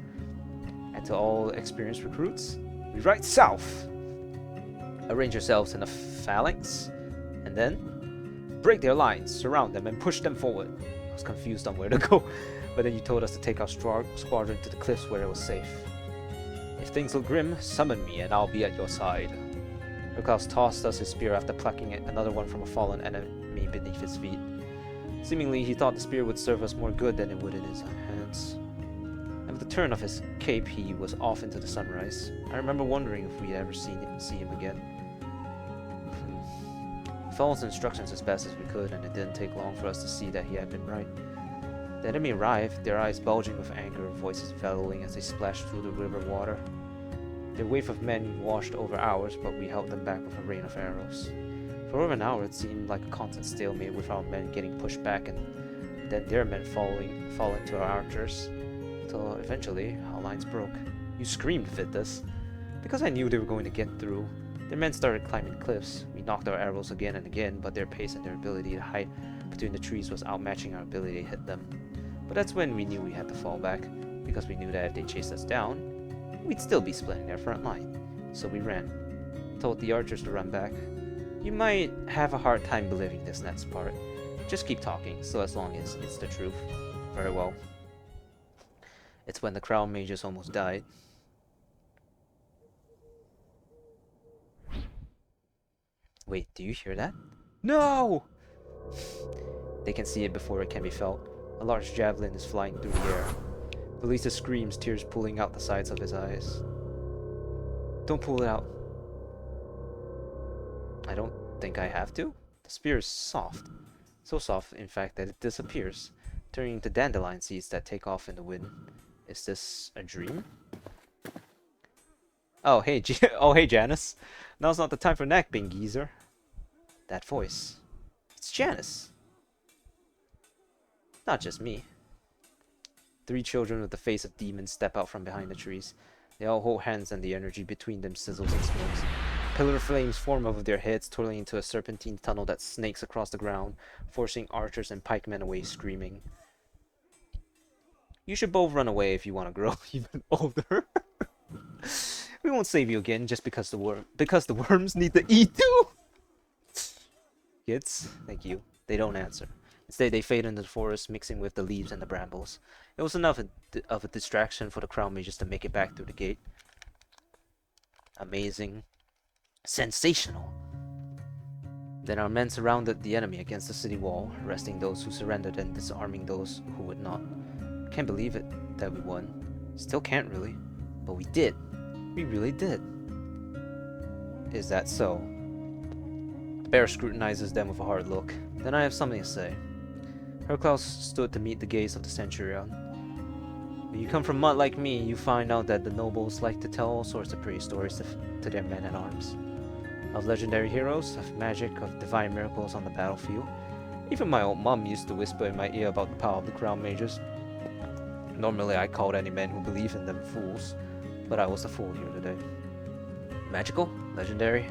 And to all experienced recruits, we ride south. Arrange yourselves in a phalanx, and then break their lines, surround them, and push them forward. I was confused on where to go, but then you told us to take our squadron to the cliffs where it was safe. If things look grim, summon me and I'll be at your side. Herclough tossed us his spear after plucking another one from a fallen enemy beneath his feet. Seemingly, he thought the spear would serve us more good than it would in his hands. And with the turn of his cape, he was off into the sunrise. I remember wondering if we'd ever see him again. We followed his instructions as best as we could, and it didn't take long for us to see that he had been right. The enemy arrived, their eyes bulging with anger, voices bellowing as they splashed through the river water. Their wave of men washed over ours, but we held them back with a rain of arrows. For over an hour, it seemed like a constant stalemate, with our men getting pushed back and then their men falling to our archers, till eventually our lines broke. You screamed, Vitus. Because I knew they were going to get through. Their men started climbing cliffs. We knocked our arrows again and again, but their pace and their ability to hide between the trees was outmatching our ability to hit them. But that's when we knew we had to fall back, because we knew that if they chased us down, we'd still be splitting their front line. So we ran. Told the archers to run back. You might have a hard time believing this next part. Just keep talking, so as long as it's the truth. Very well. It's when the crown mages almost died. Wait, do you hear that? No! They can see it before it can be felt. A large javelin is flying through the air. Velisa screams, tears pooling out the sides of his eyes. Don't pull it out. I don't think I have to. The spear is soft. So soft, in fact, that it disappears, turning into dandelion seeds that take off in the wind. Is this a dream? Oh, hey, hey, Janice. Now's not the time for napping, geezer. That voice. It's Janice. Not just me. 3 children with the face of demons step out from behind the trees. They all hold hands and the energy between them sizzles and smokes. Pillar flames form over their heads, twirling into a serpentine tunnel that snakes across the ground, forcing archers and pikemen away screaming. You should both run away if you want to grow even older. We won't save you again just because the worms need to eat too. Kids, thank you. They don't answer. Instead, they fade into the forest, mixing with the leaves and the brambles. It was enough of a distraction for the crown mages to make it back through the gate. Amazing. Sensational. Then our men surrounded the enemy against the city wall, arresting those who surrendered and disarming those who would not. Can't believe it that we won. Still can't really. But we did. We really did. Is that so? The bear scrutinizes them with a hard look. Then I have something to say. Herklaus stood to meet the gaze of the centurion. When you come from mud like me, you find out that the nobles like to tell all sorts of pretty stories to their men-at-arms. Of legendary heroes, of magic, of divine miracles on the battlefield. Even my old mum used to whisper in my ear about the power of the crown mages. Normally I called any men who believe in them fools, but I was the fool here today. Magical? Legendary?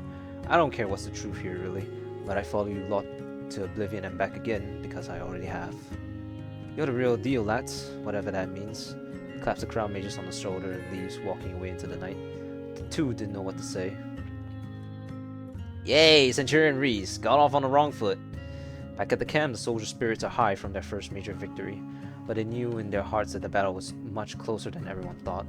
I don't care what's the truth here really, but I follow you lot to oblivion and back again because I already have. You're the real deal, lads, whatever that means. He claps the crown mages on the shoulder and leaves, walking away into the night. The two didn't know what to say. Yay, Centurion Reese! Got off on the wrong foot! Back at the camp, the soldier spirits are high from their first major victory, but they knew in their hearts that the battle was much closer than everyone thought.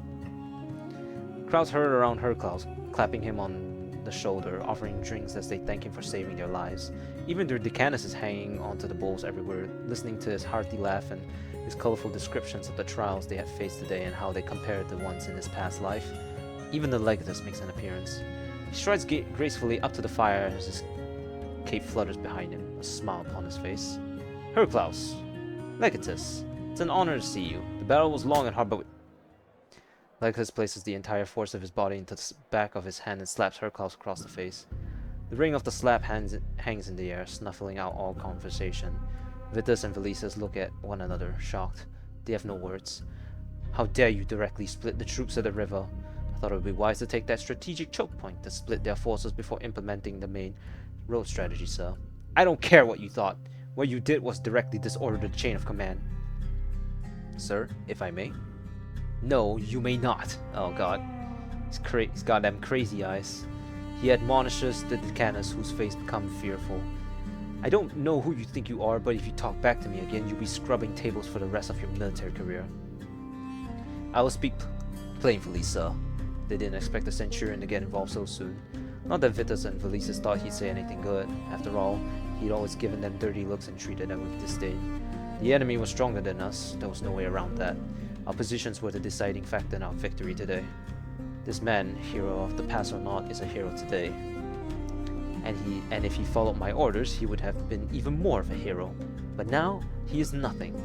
Crowds herd around Herklaus, clapping him on the shoulder, offering drinks as they thank him for saving their lives. Even their decanus is hanging onto the bowls everywhere, listening to his hearty laugh and his colorful descriptions of the trials they had faced today and how they compared to ones in his past life. Even the legatus makes an appearance. He strides gracefully up to the fire as his cape flutters behind him, a smile upon his face. Herklaus, Legatus, it's an honor to see you. The battle was long and hard, but Legatus places the entire force of his body into the back of his hand and slaps Herklaus across the face. The ring of the slap hangs in the air, snuffling out all conversation. Vitus and Velisis look at one another, shocked. They have no words. How dare you directly split the troops at the river? I thought it would be wise to take that strategic choke point to split their forces before implementing the main road strategy, sir. I don't care what you thought. What you did was directly disorder the chain of command. Sir, if I may? No, you may not. Oh god. He's got them crazy eyes. He admonishes the decanus, whose face becomes fearful. I don't know who you think you are, but if you talk back to me again, you'll be scrubbing tables for the rest of your military career. I will speak plainly, sir. They didn't expect the Centurion to get involved so soon. Not that Vitus and Velisis thought he'd say anything good. After all, he'd always given them dirty looks and treated them with disdain. The enemy was stronger than us. There was no way around that. Our positions were the deciding factor in our victory today. This man, hero of the past or not, is a hero today. And if he followed my orders, he would have been even more of a hero. But now, he is nothing,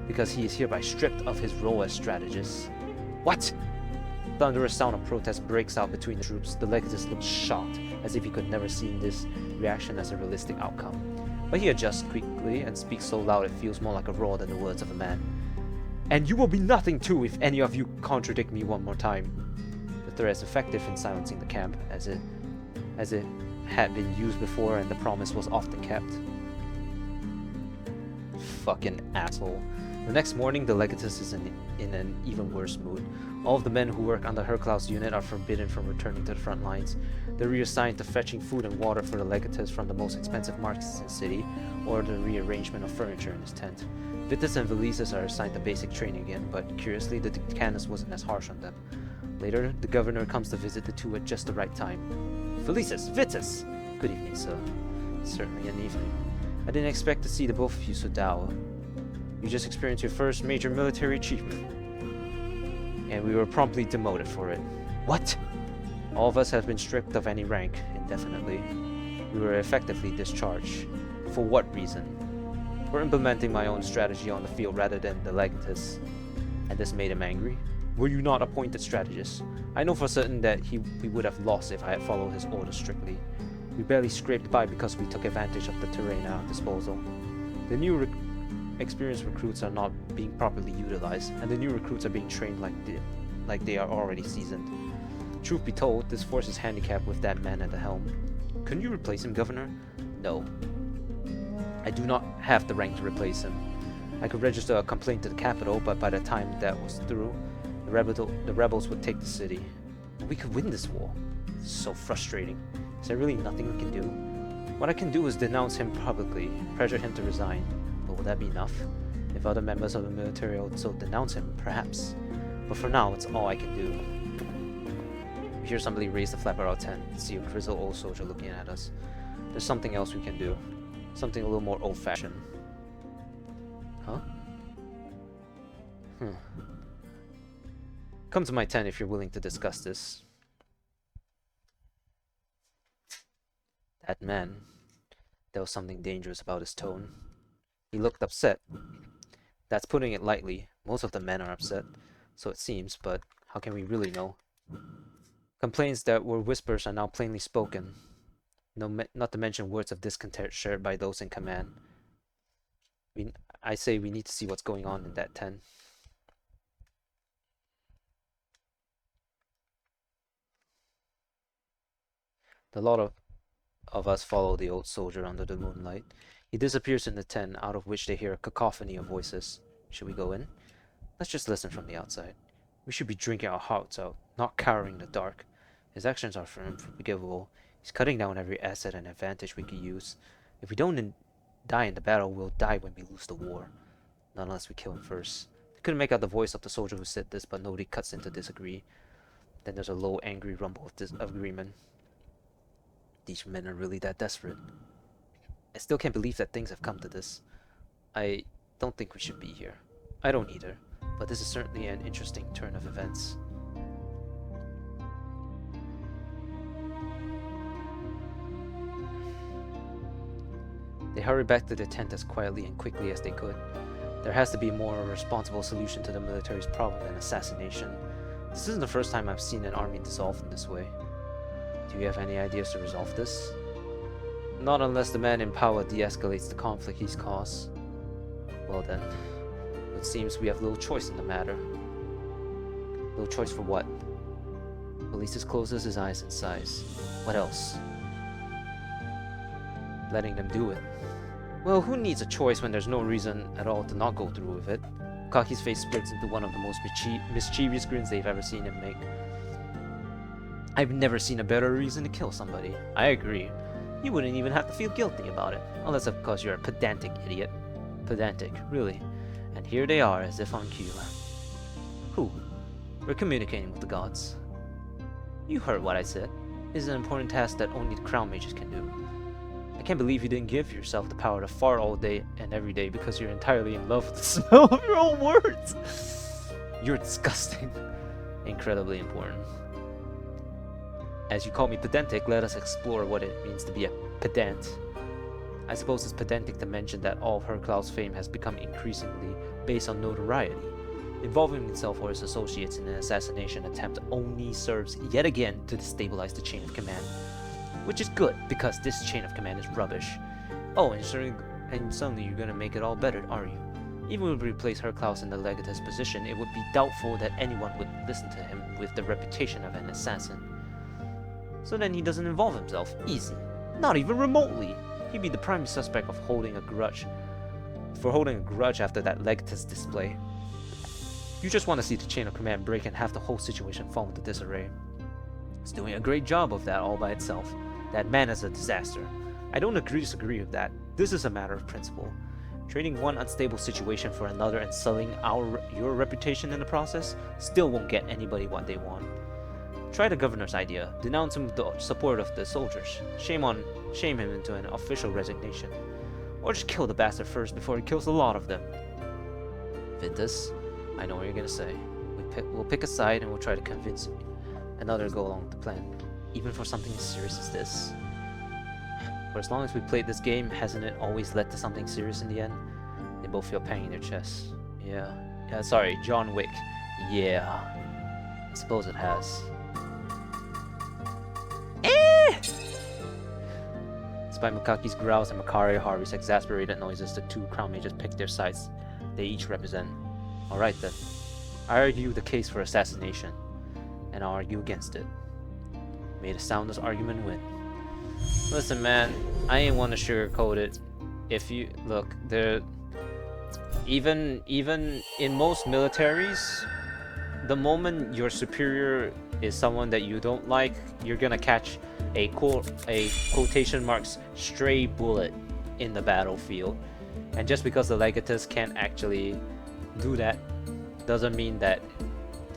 because he is hereby stripped of his role as strategist. What? Thunderous sound of protest breaks out between the troops. The legatus looks shocked, as if he could never see this reaction as a realistic outcome. But he adjusts quickly and speaks so loud it feels more like a roar than the words of a man. And you will be nothing too if any of you contradict me one more time. The threat is effective in silencing the camp, as it had been used before and the promise was often kept. Fucking asshole. The next morning, the legatus is in an even worse mood. All of the men who work under Herklaus' unit are forbidden from returning to the front lines. They're reassigned to fetching food and water for the legatus from the most expensive markets in the city, or the rearrangement of furniture in his tent. Vitus and Velisis are assigned to basic training again, but curiously, the decanus wasn't as harsh on them. Later, the governor comes to visit the two at just the right time. Velisis! Vitus! Good evening, sir. Certainly an evening. I didn't expect to see the both of you so dour. You just experienced your first major military achievement, and we were promptly demoted for it. What? All of us have been stripped of any rank indefinitely. We were effectively discharged. For what reason? For implementing my own strategy on the field rather than the legatus. And this made him angry? Were you not appointed strategist? I know for certain that we would have lost if I had followed his orders strictly. We barely scraped by because we took advantage of the terrain at our disposal. The new experienced recruits are not being properly utilized, and the new recruits are being trained like they are already seasoned. Truth be told, this force is handicapped with that man at the helm. Couldn't you replace him, Governor? No. I do not have the rank to replace him. I could register a complaint to the capital, but by the time that was through, the rebels would take the city. We could win this war. It's so frustrating. Is there really nothing we can do? What I can do is denounce him publicly, pressure him to resign. But will that be enough? If other members of the military also denounce him, perhaps. But for now, it's all I can do. We hear somebody raise the flap of our tent and see a grizzled old soldier looking at us. There's something else we can do. Something a little more old-fashioned. Huh? Come to my tent if you're willing to discuss this. That man, there was something dangerous about his tone. He looked upset. That's putting it lightly. Most of the men are upset, so it seems, but how can we really know? Complaints that were whispers are now plainly spoken. Not to mention words of discontent shared by those in command. I say we need to see what's going on in that tent. A lot of us follow the old soldier under the moonlight. He disappears in the tent, out of which they hear a cacophony of voices. Should we go in? Let's just listen from the outside. We should be drinking our hearts out, not cowering in the dark. His actions are unforgivable. He's cutting down every asset and advantage we could use. If we don't die in the battle, we'll die when we lose the war. Not unless we kill him first. I couldn't make out the voice of the soldier who said this, but nobody cuts in to disagree. Then there's a low, angry rumble of agreement. These men are really that desperate. I still can't believe that things have come to this. I don't think we should be here. I don't either, but this is certainly an interesting turn of events. They hurried back to their tent as quietly and quickly as they could. There has to be a more responsible solution to the military's problem than assassination. This isn't the first time I've seen an army dissolved in this way. Do you have any ideas to resolve this? Not unless the man in power de-escalates the conflict he's caused. Well then, it seems we have little choice in the matter. Little choice for what? Police closes his eyes and sighs. What else? Letting them do it. Well, who needs a choice when there's no reason at all to not go through with it? Kaki's face splits into one of the most mischievous grins they've ever seen him make. I've never seen a better reason to kill somebody. I agree. You wouldn't even have to feel guilty about it. Unless of course you're a pedantic idiot. Pedantic, really. And here they are, as if on cue. Who? We're communicating with the gods. You heard what I said. This is an important task that only the crown mages can do. I can't believe you didn't give yourself the power to fart all day and every day because you're entirely in love with the smell of your own words. You're disgusting. Incredibly important. As you call me pedantic, let us explore what it means to be a pedant. I suppose it's pedantic to mention that all of Herclough's fame has become increasingly based on notoriety. Involving himself or his associates in an assassination attempt only serves yet again to destabilize the chain of command. Which is good, because this chain of command is rubbish. Oh, and suddenly you're gonna make it all better, are you? Even if we replace Herclough in the legatus position, it would be doubtful that anyone would listen to him with the reputation of an assassin. So then he doesn't involve himself. Easy. Not even remotely. He'd be the prime suspect of holding a grudge. For holding a grudge after that legatus display. You just want to see the chain of command break and have the whole situation fall into disarray. It's doing a great job of that all by itself. That man is a disaster. I don't disagree with that. This is a matter of principle. Trading one unstable situation for another and selling your reputation in the process still won't get anybody what they want. Try the governor's idea. Denounce him with the support of the soldiers. Shame him into an official resignation. Or just kill the bastard first before he kills a lot of them. Vintus, I know what you're gonna say. We'll pick a side and we'll try to convince another to go along with the plan. Even for something as serious as this. For as long as we played this game, hasn't it always led to something serious in the end? They both feel pain in their chests. Yeah, sorry, John Wick. Yeah. I suppose it has. Despite Mukaki's growls and Makari Harvey's exasperated noises, the two crown mages picked their sides they each represent. Alright then. I argue the case for assassination, and I'll argue against it. May the soundest argument win. Listen man, I ain't want to sugarcoat it. If you look, even in most militaries, the moment your superior is someone that you don't like, you're gonna catch a quotation marks stray bullet in the battlefield. And just because the legatus can't actually do that doesn't mean that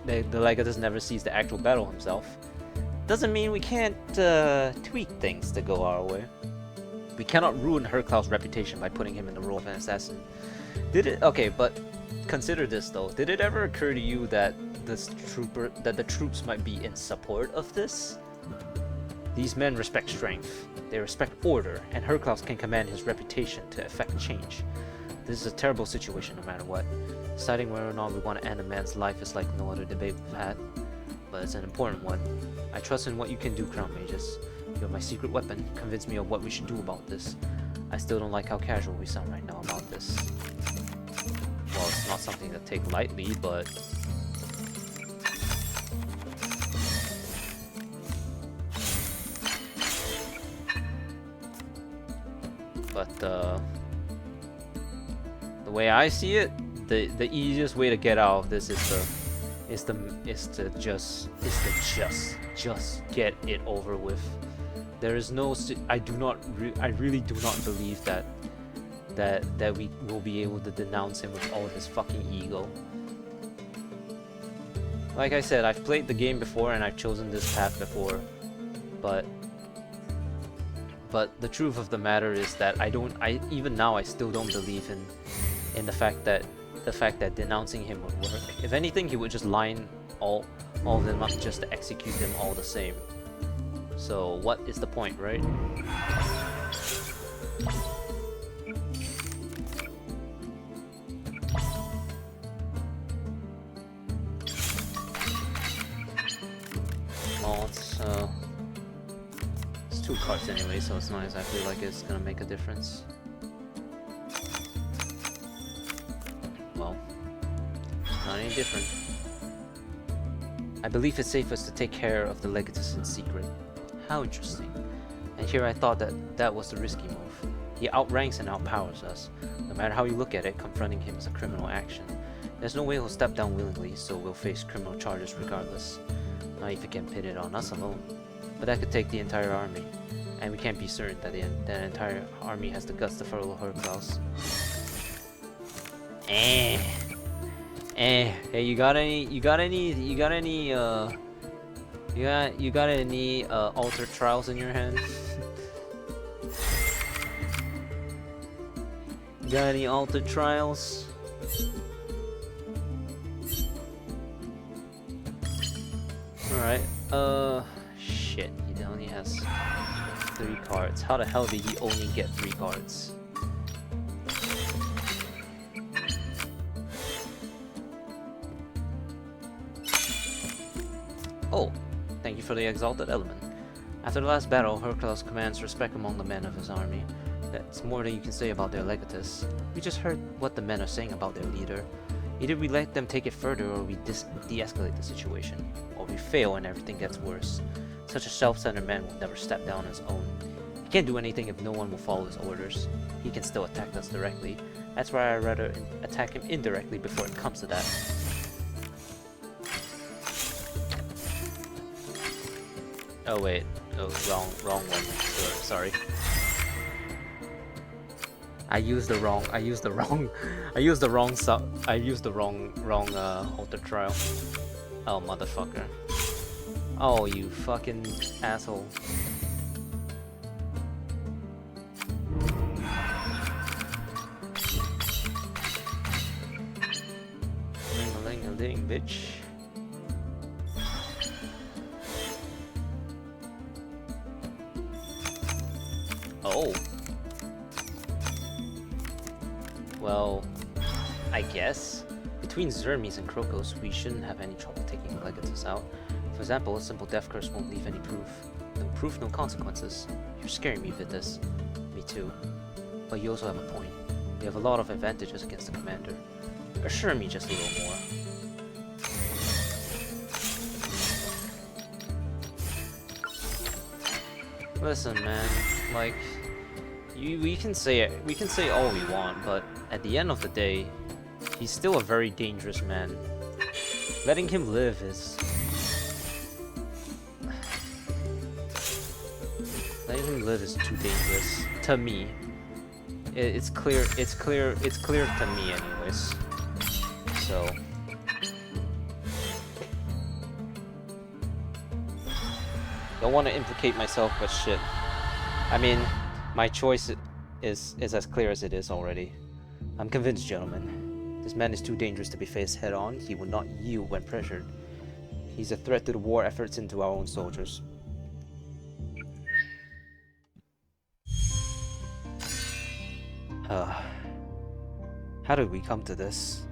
the legatus never sees the actual battle himself. Doesn't mean we can't tweak things to go our way. We cannot ruin Herclough's reputation by putting him in the role of an assassin. Okay, but consider this though. Did it ever occur to you that the troops might be in support of this? These men respect strength, they respect order, and Hercules can command his reputation to effect change. This is a terrible situation no matter what. Deciding whether or not we want to end a man's life is like no other debate we've had, but it's an important one. I trust in what you can do, Crown Magus. You have my secret weapon. Convince me of what we should do about this. I still don't like how casual we sound right now about this. Well, it's not something to take lightly, but... the way I see it, the easiest way to get out of this is to just get it over with. There is no I really do not believe that we will be able to denounce him with all his fucking ego. Like I said, I've played the game before and I've chosen this path before, but the truth of the matter is that even now I still don't believe in the fact that denouncing him would work. If anything, he would just line all of them up just to execute them all the same. So what is the point, right? Well, it's 2 cards anyway, so it's not exactly like it's gonna make a difference. Well, not any different. I believe it's safest to take care of the Legatus in secret. How interesting. And here I thought that was the risky move. He outranks and outpowers us. No matter how you look at it, confronting him is a criminal action. There's no way he'll step down willingly, so we'll face criminal charges regardless. Not if he can pin it on us alone. But that could take the entire army. And we can't be certain that the entire army has the guts to follow Hercules. Hey, you got any altered trials in your hand? You got any altered trials? Alright, shit, he only has 3 cards. How the hell did he only get 3 cards? Oh, thank you for the exalted element. After the last battle, Hercules commands respect among the men of his army. That's more than you can say about their legatus. We just heard what the men are saying about their leader. Either we let them take it further or we de-escalate the situation. Or we fail and everything gets worse. Such a self-centered man will never step down on his own. He can't do anything if no one will follow his orders. He can still attack us directly. That's why I'd rather attack him indirectly before it comes to that. Oh wait, oh wrong one. Sorry. I used the wrong alter trial. Oh motherfucker. Oh you fucking asshole. Ling-a-ling-a-ling, bitch. Oh. Well, I guess. Between Zermes and Krokos, we shouldn't have any trouble taking the Legatus out. For example, a simple death curse won't leave any proof. No proof, no consequences. You're scaring me, Vitus. Me too. But you also have a point. We have a lot of advantages against the commander. Assure me just a little more. Listen, man, like, we can say all we want, but at the end of the day, he's still a very dangerous man. Letting him live is... letting him live is too dangerous to me. It's clear to me, anyways. So. Don't want to implicate myself, but shit. I mean, my choice is as clear as it is already. I'm convinced, gentlemen. This man is too dangerous to be faced head-on. He will not yield when pressured. He's a threat to the war efforts and to our own soldiers. How did we come to this?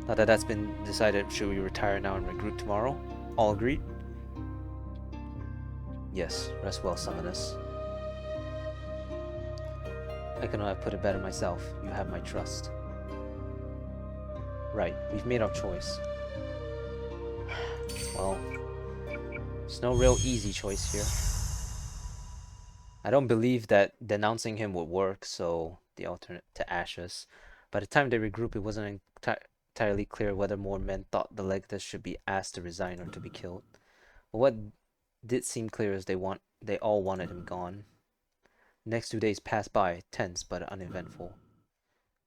Now that that's been decided, should we retire now and regroup tomorrow? All agreed? Yes, rest well, Summonus. I cannot have put it better myself. You have my trust. Right, we've made our choice. Well, there's no real easy choice here. I don't believe that denouncing him would work, so the alternate to ashes. By the time they regrouped, it wasn't entirely clear whether more men thought the Legatus should be asked to resign or to be killed. But what did seem clear is they all wanted him gone. The next 2 days passed by, tense but uneventful.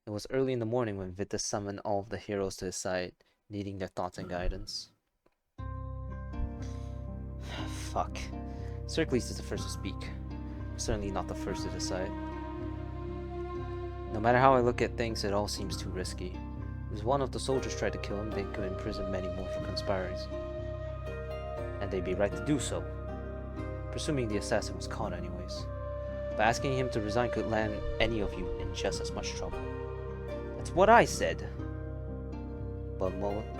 It was early in the morning when Vita summoned all of the heroes to his side, needing their thoughts and guidance. Fuck. Circles is the first to speak. Certainly not the first to decide. No matter how I look at things, it all seems too risky. If one of the soldiers tried to kill him, they could imprison many more for conspiring. And they'd be right to do so, presuming the assassin was caught anyways. But asking him to resign could land any of you in just as much trouble. That's what I said. But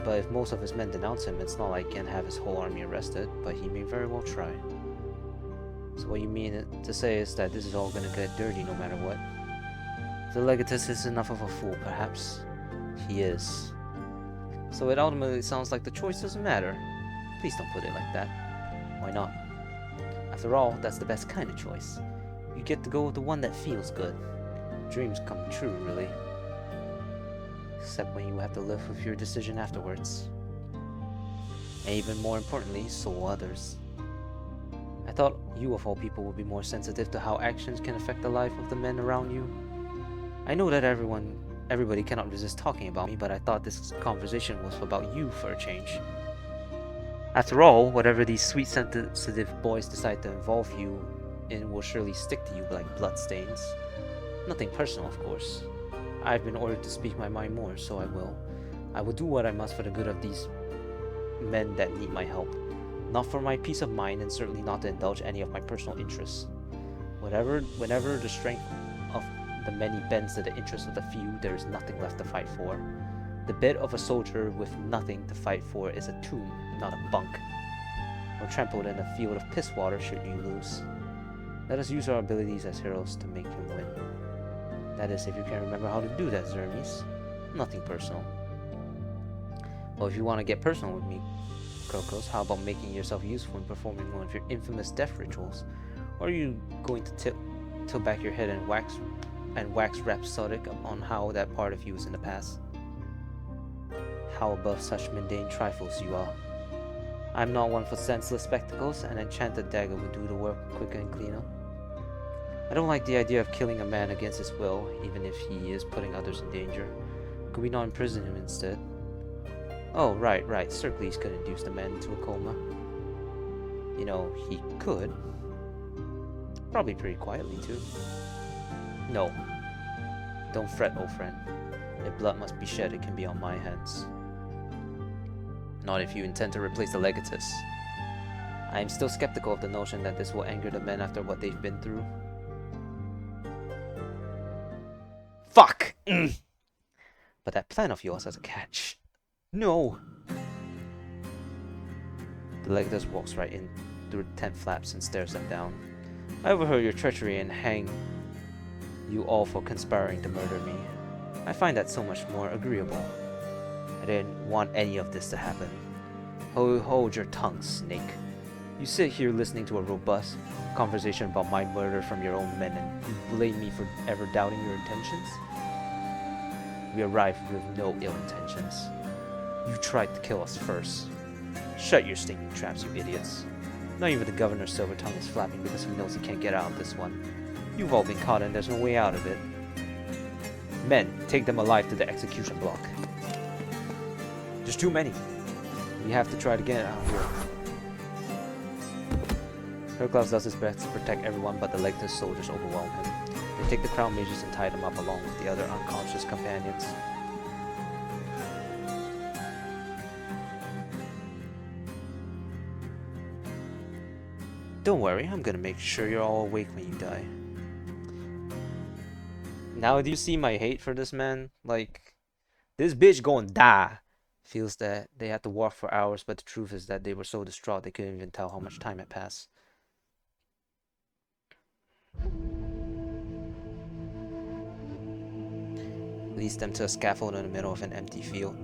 if most of his men denounce him, it's not like he can have his whole army arrested, but he may very well try. So what you mean to say is that this is all gonna get dirty no matter what? The Legatus is enough of a fool, perhaps. He is. So it ultimately sounds like the choice doesn't matter. Please don't put it like that. Why not? After all, that's the best kind of choice. You get to go with the one that feels good. Dreams come true, really. Except when you have to live with your decision afterwards. And even more importantly, so will others. I thought you of all people would be more sensitive to how actions can affect the life of the men around you. I know that everybody cannot resist talking about me, but I thought this conversation was about you for a change. After all, whatever these sweet sensitive boys decide to involve you in will surely stick to you like bloodstains. Nothing personal, of course. I've been ordered to speak my mind more, so I will. I will do what I must for the good of these men that need my help. Not for my peace of mind, and certainly not to indulge any of my personal interests. Whenever the strength of the many bends to the interests of the few, there is nothing left to fight for. The bed of a soldier with nothing to fight for is a tomb, not a bunk. Or trampled in a field of piss water should you lose. Let us use our abilities as heroes to make him win. That is, if you can remember how to do that, Zermes. Nothing personal. Well, if you want to get personal with me, Krokos, how about making yourself useful in performing one of your infamous death rituals? Or are you going to tilt back your head and wax rhapsodic on how that part of you is in the past? How above such mundane trifles you are. I'm not one for senseless spectacles. An enchanted dagger would do the work quicker and cleaner. I don't like the idea of killing a man against his will, even if he is putting others in danger. Could we not imprison him instead? Oh, right. Circles could induce the man into a coma. You know, he could. Probably pretty quietly, too. No. Don't fret, old friend. If blood must be shed, it can be on my hands. Not if you intend to replace the Legatus. I am still skeptical of the notion that this will anger the men after what they've been through. Fuck! But that plan of yours has a catch. No! The Legatus walks right in through the tent flaps and stares them down. I overheard your treachery and hang you all for conspiring to murder me. I find that so much more agreeable. I didn't want any of this to happen. Hold your tongue, snake. You sit here listening to a robust conversation about my murder from your own men, and you blame me for ever doubting your intentions? We arrived with no ill intentions. You tried to kill us first. Shut your stinking traps, you idiots. Not even the Governor's silver tongue is flapping because he knows he can't get out of this one. You've all been caught and there's no way out of it. Men, take them alive to the execution block. There's too many. We have to try to get out of here. Hercules does his best to protect everyone, but the Legatus soldiers overwhelm him. They take the crown mages and tie them up along with the other unconscious companions. Don't worry, I'm gonna make sure you're all awake when you die. Now do you see my hate for this man? Like, this bitch gonna die. Feels that they had to walk for hours, but the truth is that they were so distraught they couldn't even tell how much time had passed. Leads them to a scaffold in the middle of an empty field.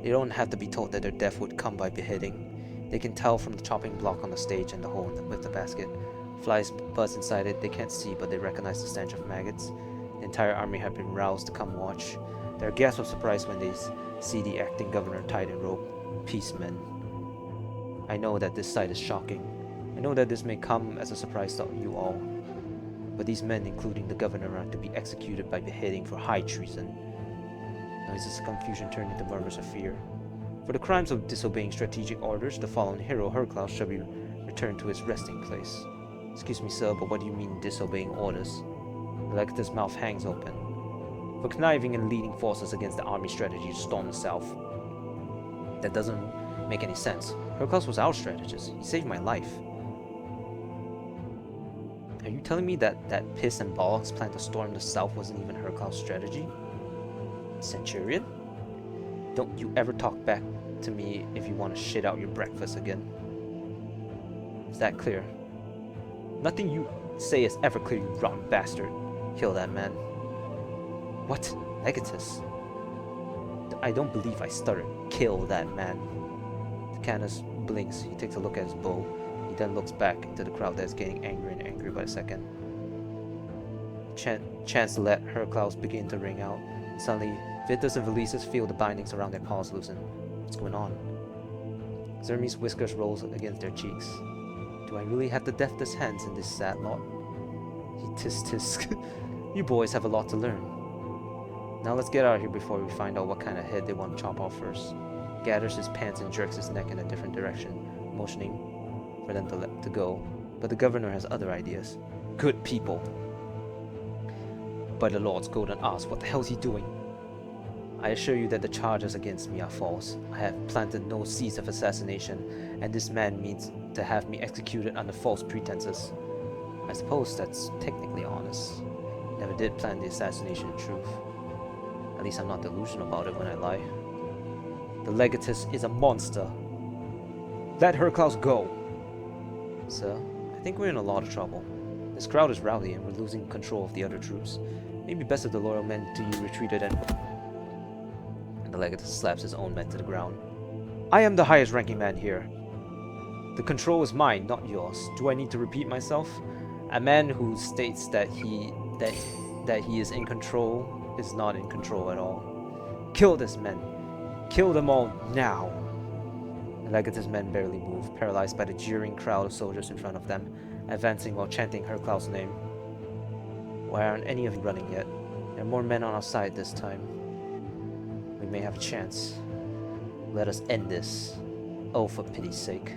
They don't have to be told that their death would come by beheading. They can tell from the chopping block on the stage and the hole with the basket. Flies buzz inside it, they can't see, but they recognize the stench of maggots. The entire army had been roused to come watch. There are gasps of surprise when they see the acting governor tied in rope. Peace, men. I know that this sight is shocking. I know that this may come as a surprise to you all. But these men, including the governor, are to be executed by beheading for high treason. Noises of confusion turn into murmurs of fear. For the crimes of disobeying strategic orders, the fallen hero Herclaus shall be returned to his resting place. Excuse me, sir, but what do you mean disobeying orders? The legate's mouth hangs open. For conniving and leading forces against the army strategy to storm the south. That doesn't make any sense. Herclaus was our strategist. He saved my life. Are you telling me that piss and bollocks plan to storm the south wasn't even Herclaus' strategy? Centurion? Don't you ever talk back to me if you want to shit out your breakfast again. Is that clear? Nothing you say is ever clear, you rotten bastard. Kill that man. What? Legatus? I don't believe I stuttered. Kill that man. The Canis blinks. He takes a look at his bow. He then looks back into the crowd that is getting angrier and angrier by the second. Chants let Herclaus begin to ring out. Suddenly, Vitus and Valises feel the bindings around their paws loosen. What's going on? Zermi's whiskers rolls against their cheeks. Do I really have the deftest hands in this sad lot? He tisk. You boys have a lot to learn. Now let's get out of here before we find out what kind of head they want to chop off first. He gathers his pants and jerks his neck in a different direction, motioning for them to go. But the governor has other ideas. Good people. By the Lord's golden arse, what the hell is he doing? I assure you that the charges against me are false. I have planted no seeds of assassination, and this man means to have me executed under false pretenses. I suppose that's technically honest. Never did plan the assassination in truth. At least I'm not delusional about it when I lie. The Legatus is a monster. Let Herclaus go! Sir, I think we're in a lot of trouble. This crowd is rowdy and we're losing control of the other troops. Maybe best if the loyal men to you retreated and... The Legatus slaps his own men to the ground. I am the highest ranking man here. The control is mine, not yours. Do I need to repeat myself? A man who states that he is in control is not in control at all. Kill this men. Kill them all now. The Legatus men barely move, paralyzed by the jeering crowd of soldiers in front of them, advancing while chanting Herclaus' name. Why aren't any of you running yet? There are more men on our side this time. We may have a chance. Let us end this. Oh, for pity's sake.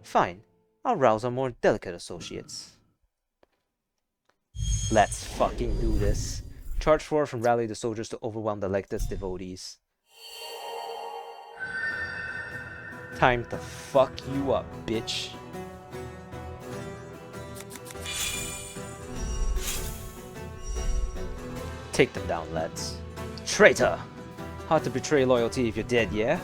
Fine. I'll rouse our more delicate associates. Let's fucking do this. Charge forth and rally the soldiers to overwhelm the Legatus devotees. Time to fuck you up, bitch. Take them down, lads. Traitor! Hard to betray loyalty if you're dead, yeah?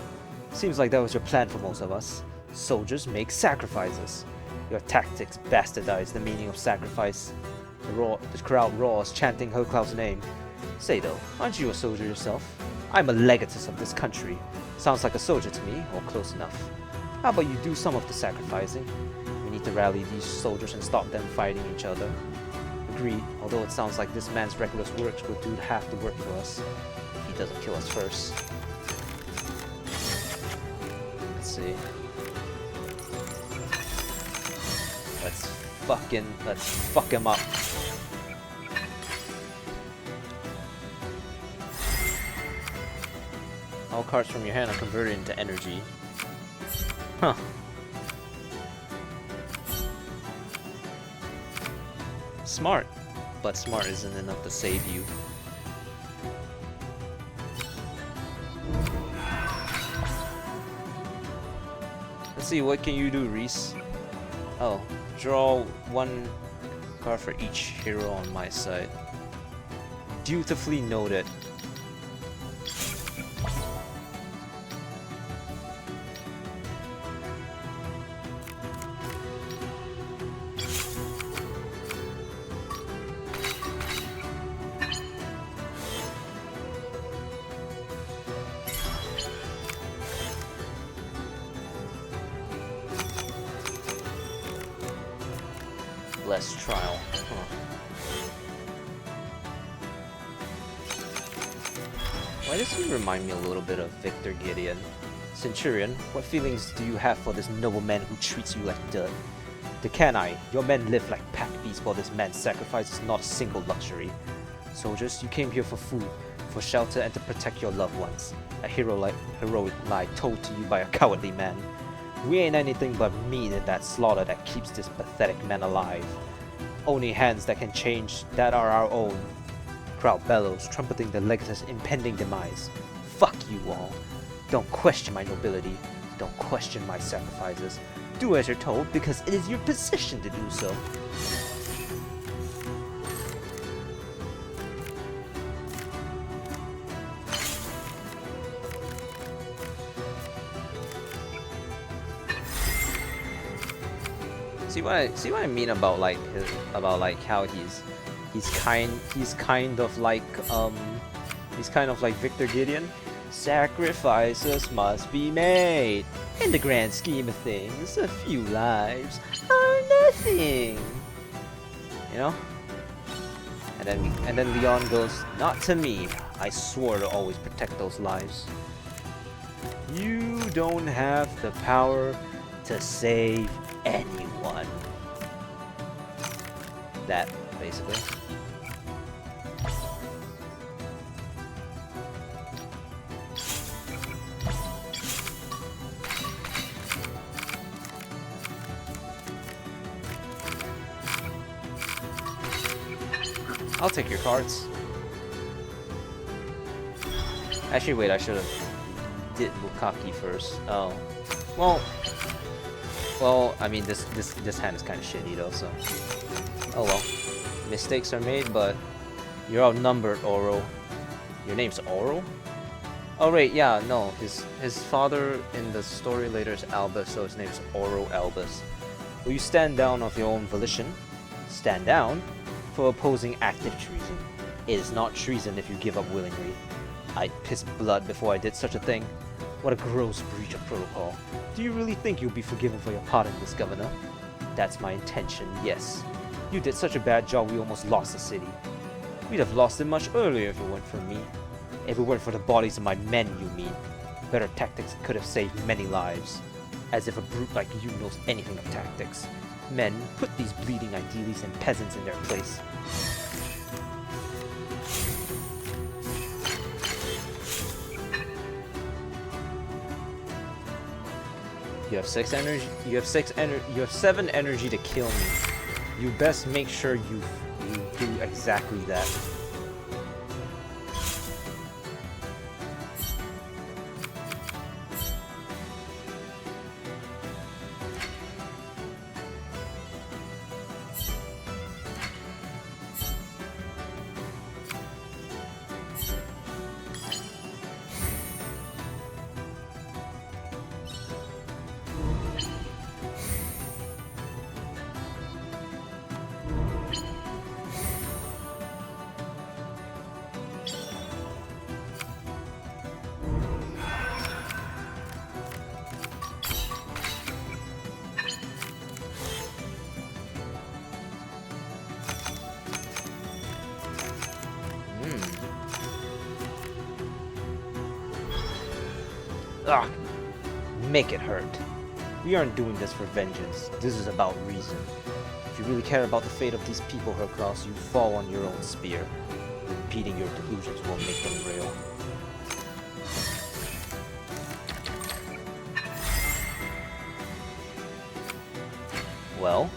Seems like that was your plan for most of us. Soldiers make sacrifices. Your tactics bastardize the meaning of sacrifice. The crowd roars, chanting Herclaus' name. Say though, aren't you a soldier yourself? I'm a legatus of this country. Sounds like a soldier to me, or close enough. How about you do some of the sacrificing? We need to rally these soldiers and stop them fighting each other. Agreed, although it sounds like this man's reckless works will do half the work for us. If he doesn't kill us first. Let's see. Let's fuck him up. All cards from your hand are converted into energy. Huh. Smart. But smart isn't enough to save you. Let's see, what can you do, Reese? Oh, Draw one card for each hero on my side. Dutifully noted. Less trial. Huh. Why does he remind me a little bit of Victor Gideon? Centurion, what feelings do you have for this nobleman who treats you like dirt? Decanai, your men live like pack beasts while this man's sacrifice is not a single luxury. Soldiers, you came here for food, for shelter, and to protect your loved ones. A heroic lie told to you by a cowardly man. We ain't anything but meat in that slaughter that keeps this pathetic man alive. Only hands that can change that are our own. Crowd bellows, trumpeting the legate's impending demise. Fuck you all. Don't question my nobility. Don't question my sacrifices. Do as you're told, because it is your position to do so. See what I mean about like how he's kind of like Victor Gideon. Sacrifices must be made. In the grand scheme of things, a few lives are nothing. You know? And then Leon goes, not to me. I swore to always protect those lives. You don't have the power to save anyone. That, basically. I'll take your cards. Actually, wait, I should have did Bukaki first. Oh. Well, I mean, this hand is kind of shitty though, so. Oh well. Mistakes are made, but you're outnumbered, Oro. Your name's Oro? Oh right, yeah, no. His father in the story later is Albus, so his name's Oro Albus. Will you stand down of your own volition? Stand down? For opposing active treason. It is not treason if you give up willingly. I'd piss blood before I did such a thing. What a gross breach of protocol. Do you really think you'll be forgiven for your part in this, Governor? That's my intention, yes. You did such a bad job we almost lost the city. We'd have lost it much earlier if it weren't for me. If it weren't for the bodies of my men, you mean. Better tactics could have saved many lives. As if a brute like you knows anything of tactics. Men, put these bleeding idealists and peasants in their place. You have 6 energy. You have 7 energy to kill me. You best make sure you do exactly that. Ugh. Make it hurt. We aren't doing this for vengeance. This is about reason. If you really care about the fate of these people, Hercross, you fall on your own spear. Repeating your delusions will make them real. Well?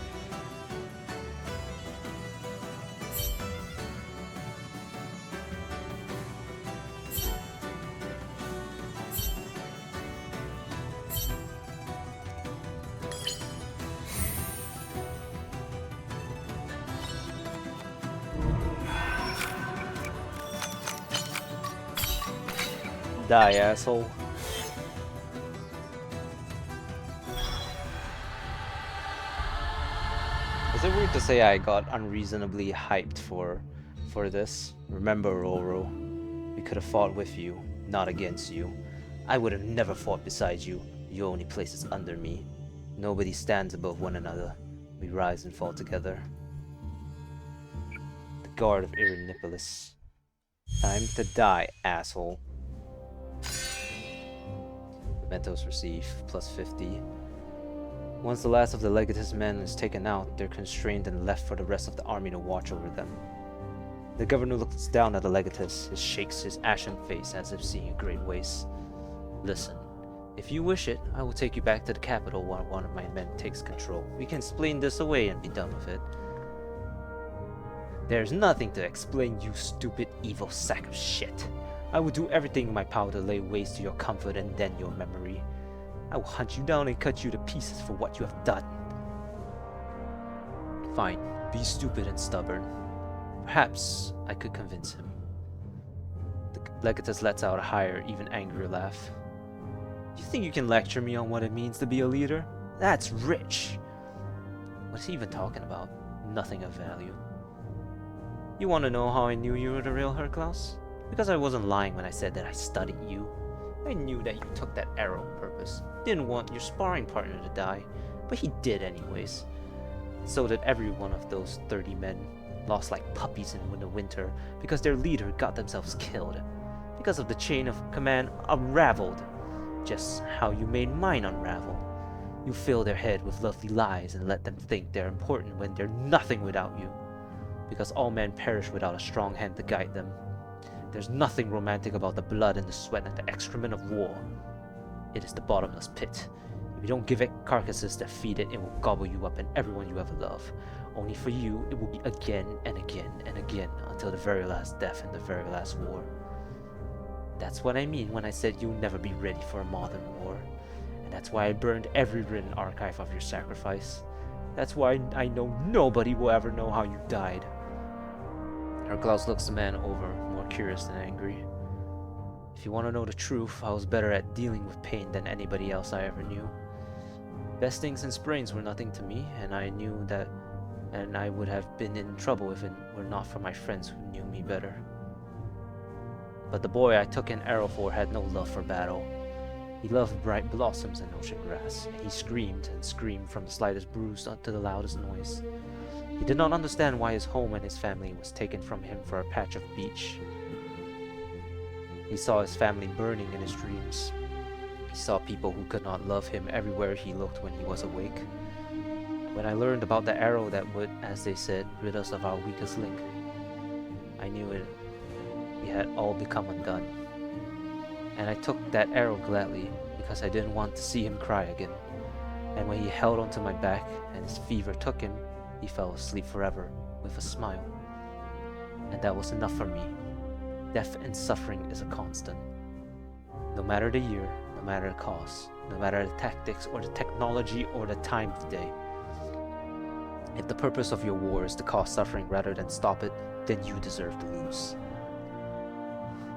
Die, asshole. Is it weird to say I got unreasonably hyped for this? Remember, Roro, we could have fought with you, not against you. I would have never fought beside you. You only places under me. Nobody stands above one another. We rise and fall together. The Guard of Irinipolis. Time to die, asshole. Mementos receive plus 50. Once the last of the Legatus men is taken out, they're constrained and left for the rest of the army to watch over them. The governor looks down at the Legatus, and shakes his ashen face as if seeing a great waste. Listen, if you wish it, I will take you back to the capital while one of my men takes control. We can explain this away and be done with it. There's nothing to explain, you stupid, evil sack of shit. I will do everything in my power to lay waste to your comfort and then your memory. I will hunt you down and cut you to pieces for what you have done. Fine, be stupid and stubborn. Perhaps I could convince him. The Legatus lets out a higher, even angrier laugh. You think you can lecture me on what it means to be a leader? That's rich! What is he even talking about? Nothing of value. You want to know how I knew you were the real Herklaus? Because I wasn't lying when I said that I studied you. I knew that you took that arrow on purpose. Didn't want your sparring partner to die, but he did anyways. So did every one of those 30 men, lost like puppies in the winter because their leader got themselves killed. Because of the chain of command unraveled. Just how you made mine unravel. You fill their head with lovely lies and let them think they're important when they're nothing without you. Because all men perish without a strong hand to guide them. There's nothing romantic about the blood and the sweat and the excrement of war. It is the bottomless pit. If you don't give it carcasses that feed it, it will gobble you up and everyone you ever love. Only for you, it will be again and again and again until the very last death and the very last war. That's what I mean when I said you'll never be ready for a modern war. And that's why I burned every written archive of your sacrifice. That's why I know nobody will ever know how you died. Herklaus looks the man over, more curious than angry. If you want to know the truth, I was better at dealing with pain than anybody else I ever knew. Bestings and sprains were nothing to me, and I knew that, and I would have been in trouble if it were not for my friends who knew me better. But the boy I took an arrow for had no love for battle. He loved bright blossoms and ocean grass, and he screamed and screamed from the slightest bruise to the loudest noise. He did not understand why his home and his family was taken from him for a patch of beach. He saw his family burning in his dreams. He saw people who could not love him everywhere he looked when he was awake. When I learned about the arrow that would, as they said, rid us of our weakest link, I knew it. We had all become undone. And I took that arrow gladly, because I didn't want to see him cry again. And when he held onto my back and his fever took him, he fell asleep forever, with a smile. And that was enough for me. Death and suffering is a constant. No matter the year, no matter the cost, no matter the tactics or the technology or the time of day. If the purpose of your war is to cause suffering rather than stop it, then you deserve to lose.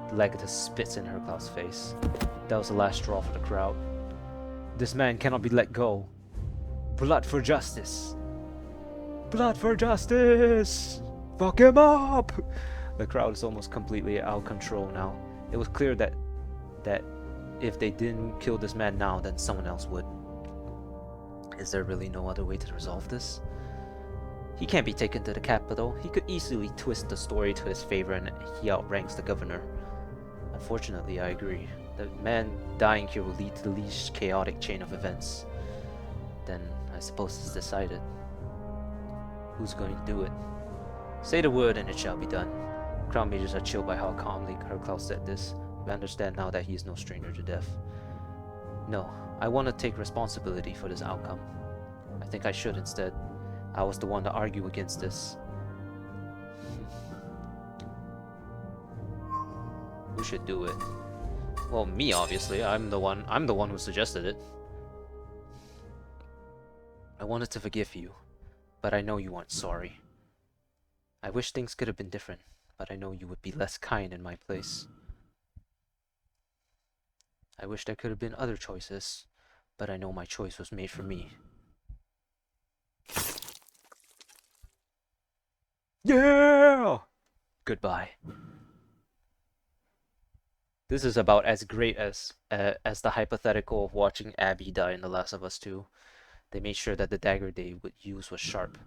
The Legatus spits in Herklaus' face. That was the last straw for the crowd. This man cannot be let go. Blood for justice. Blood for justice! Fuck him up! The crowd is almost completely out of control now. It was clear that if they didn't kill this man now, then someone else would. Is there really no other way to resolve this? He can't be taken to the capital. He could easily twist the story to his favor and he outranks the governor. Unfortunately, I agree. The man dying here will lead to the least chaotic chain of events. Then I suppose it's decided. Who's going to do it? Say the word and it shall be done. Crown mages are chilled by how calmly Herklaus said this. We understand now that he is no stranger to death. No, I want to take responsibility for this outcome. I think I should instead. I was the one to argue against this. Who should do it? Well, me obviously. I'm the one who suggested it. I wanted to forgive you, but I know you aren't sorry. I wish things could have been different, but I know you would be less kind in my place. I wish there could have been other choices, but I know my choice was made for me. Yeah! Goodbye. This is about as great as the hypothetical of watching Abby die in The Last of Us 2. They made sure that the dagger they would use was sharp.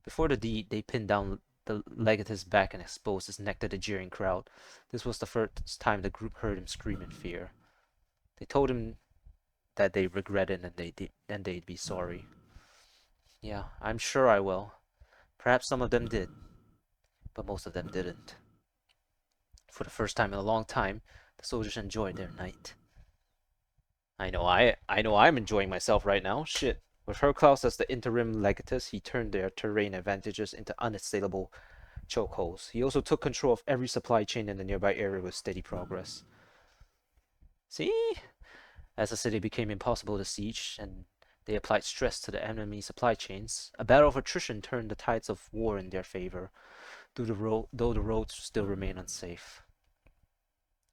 Before the deed, they pinned down the legate's back and exposed his neck to the jeering crowd. This was the first time the group heard him scream in fear. They told him that they regretted and they'd be sorry. Yeah, I'm sure I will. Perhaps some of them did, but most of them didn't. For the first time in a long time, the soldiers enjoyed their night. I know I'm enjoying myself right now. Shit. With Herklaus as the interim legatus, he turned their terrain advantages into unassailable chokeholds. He also took control of every supply chain in the nearby area with steady progress. See? As the city became impossible to siege and they applied stress to the enemy supply chains, a battle of attrition turned the tides of war in their favor, though the roads still remain unsafe.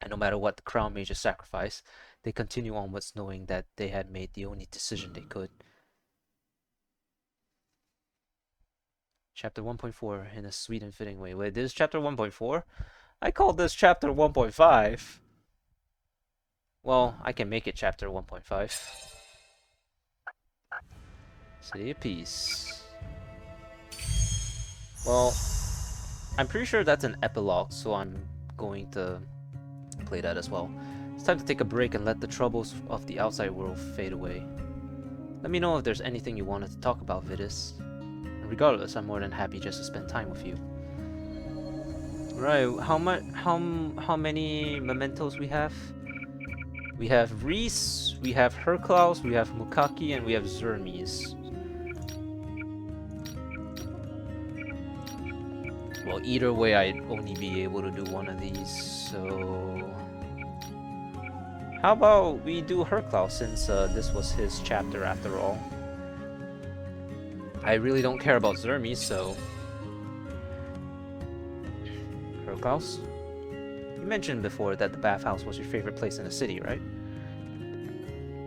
And no matter what the crown majors sacrifice, they continue onwards knowing that they had made the only decision they could. Chapter 1.4 in a sweet and fitting way. Wait, this is chapter 1.4? I called this chapter 1.5. Well, I can make it chapter 1.5. City of Peace. Well, I'm pretty sure that's an epilogue, so I'm going to play that as well. It's time to take a break and let the troubles of the outside world fade away. Let me know if there's anything you wanted to talk about, Vidus. Regardless, I'm more than happy just to spend time with you. Right, how many mementos we have? We have Reese, we have Herklaus, we have Mukaki, and we have Zermes. Well, either way, I'd only be able to do one of these, so... How about we do Herklaus, since this was his chapter after all. I really don't care about Zermes, so... Herklaus? You mentioned before that the bathhouse was your favorite place in the city, right?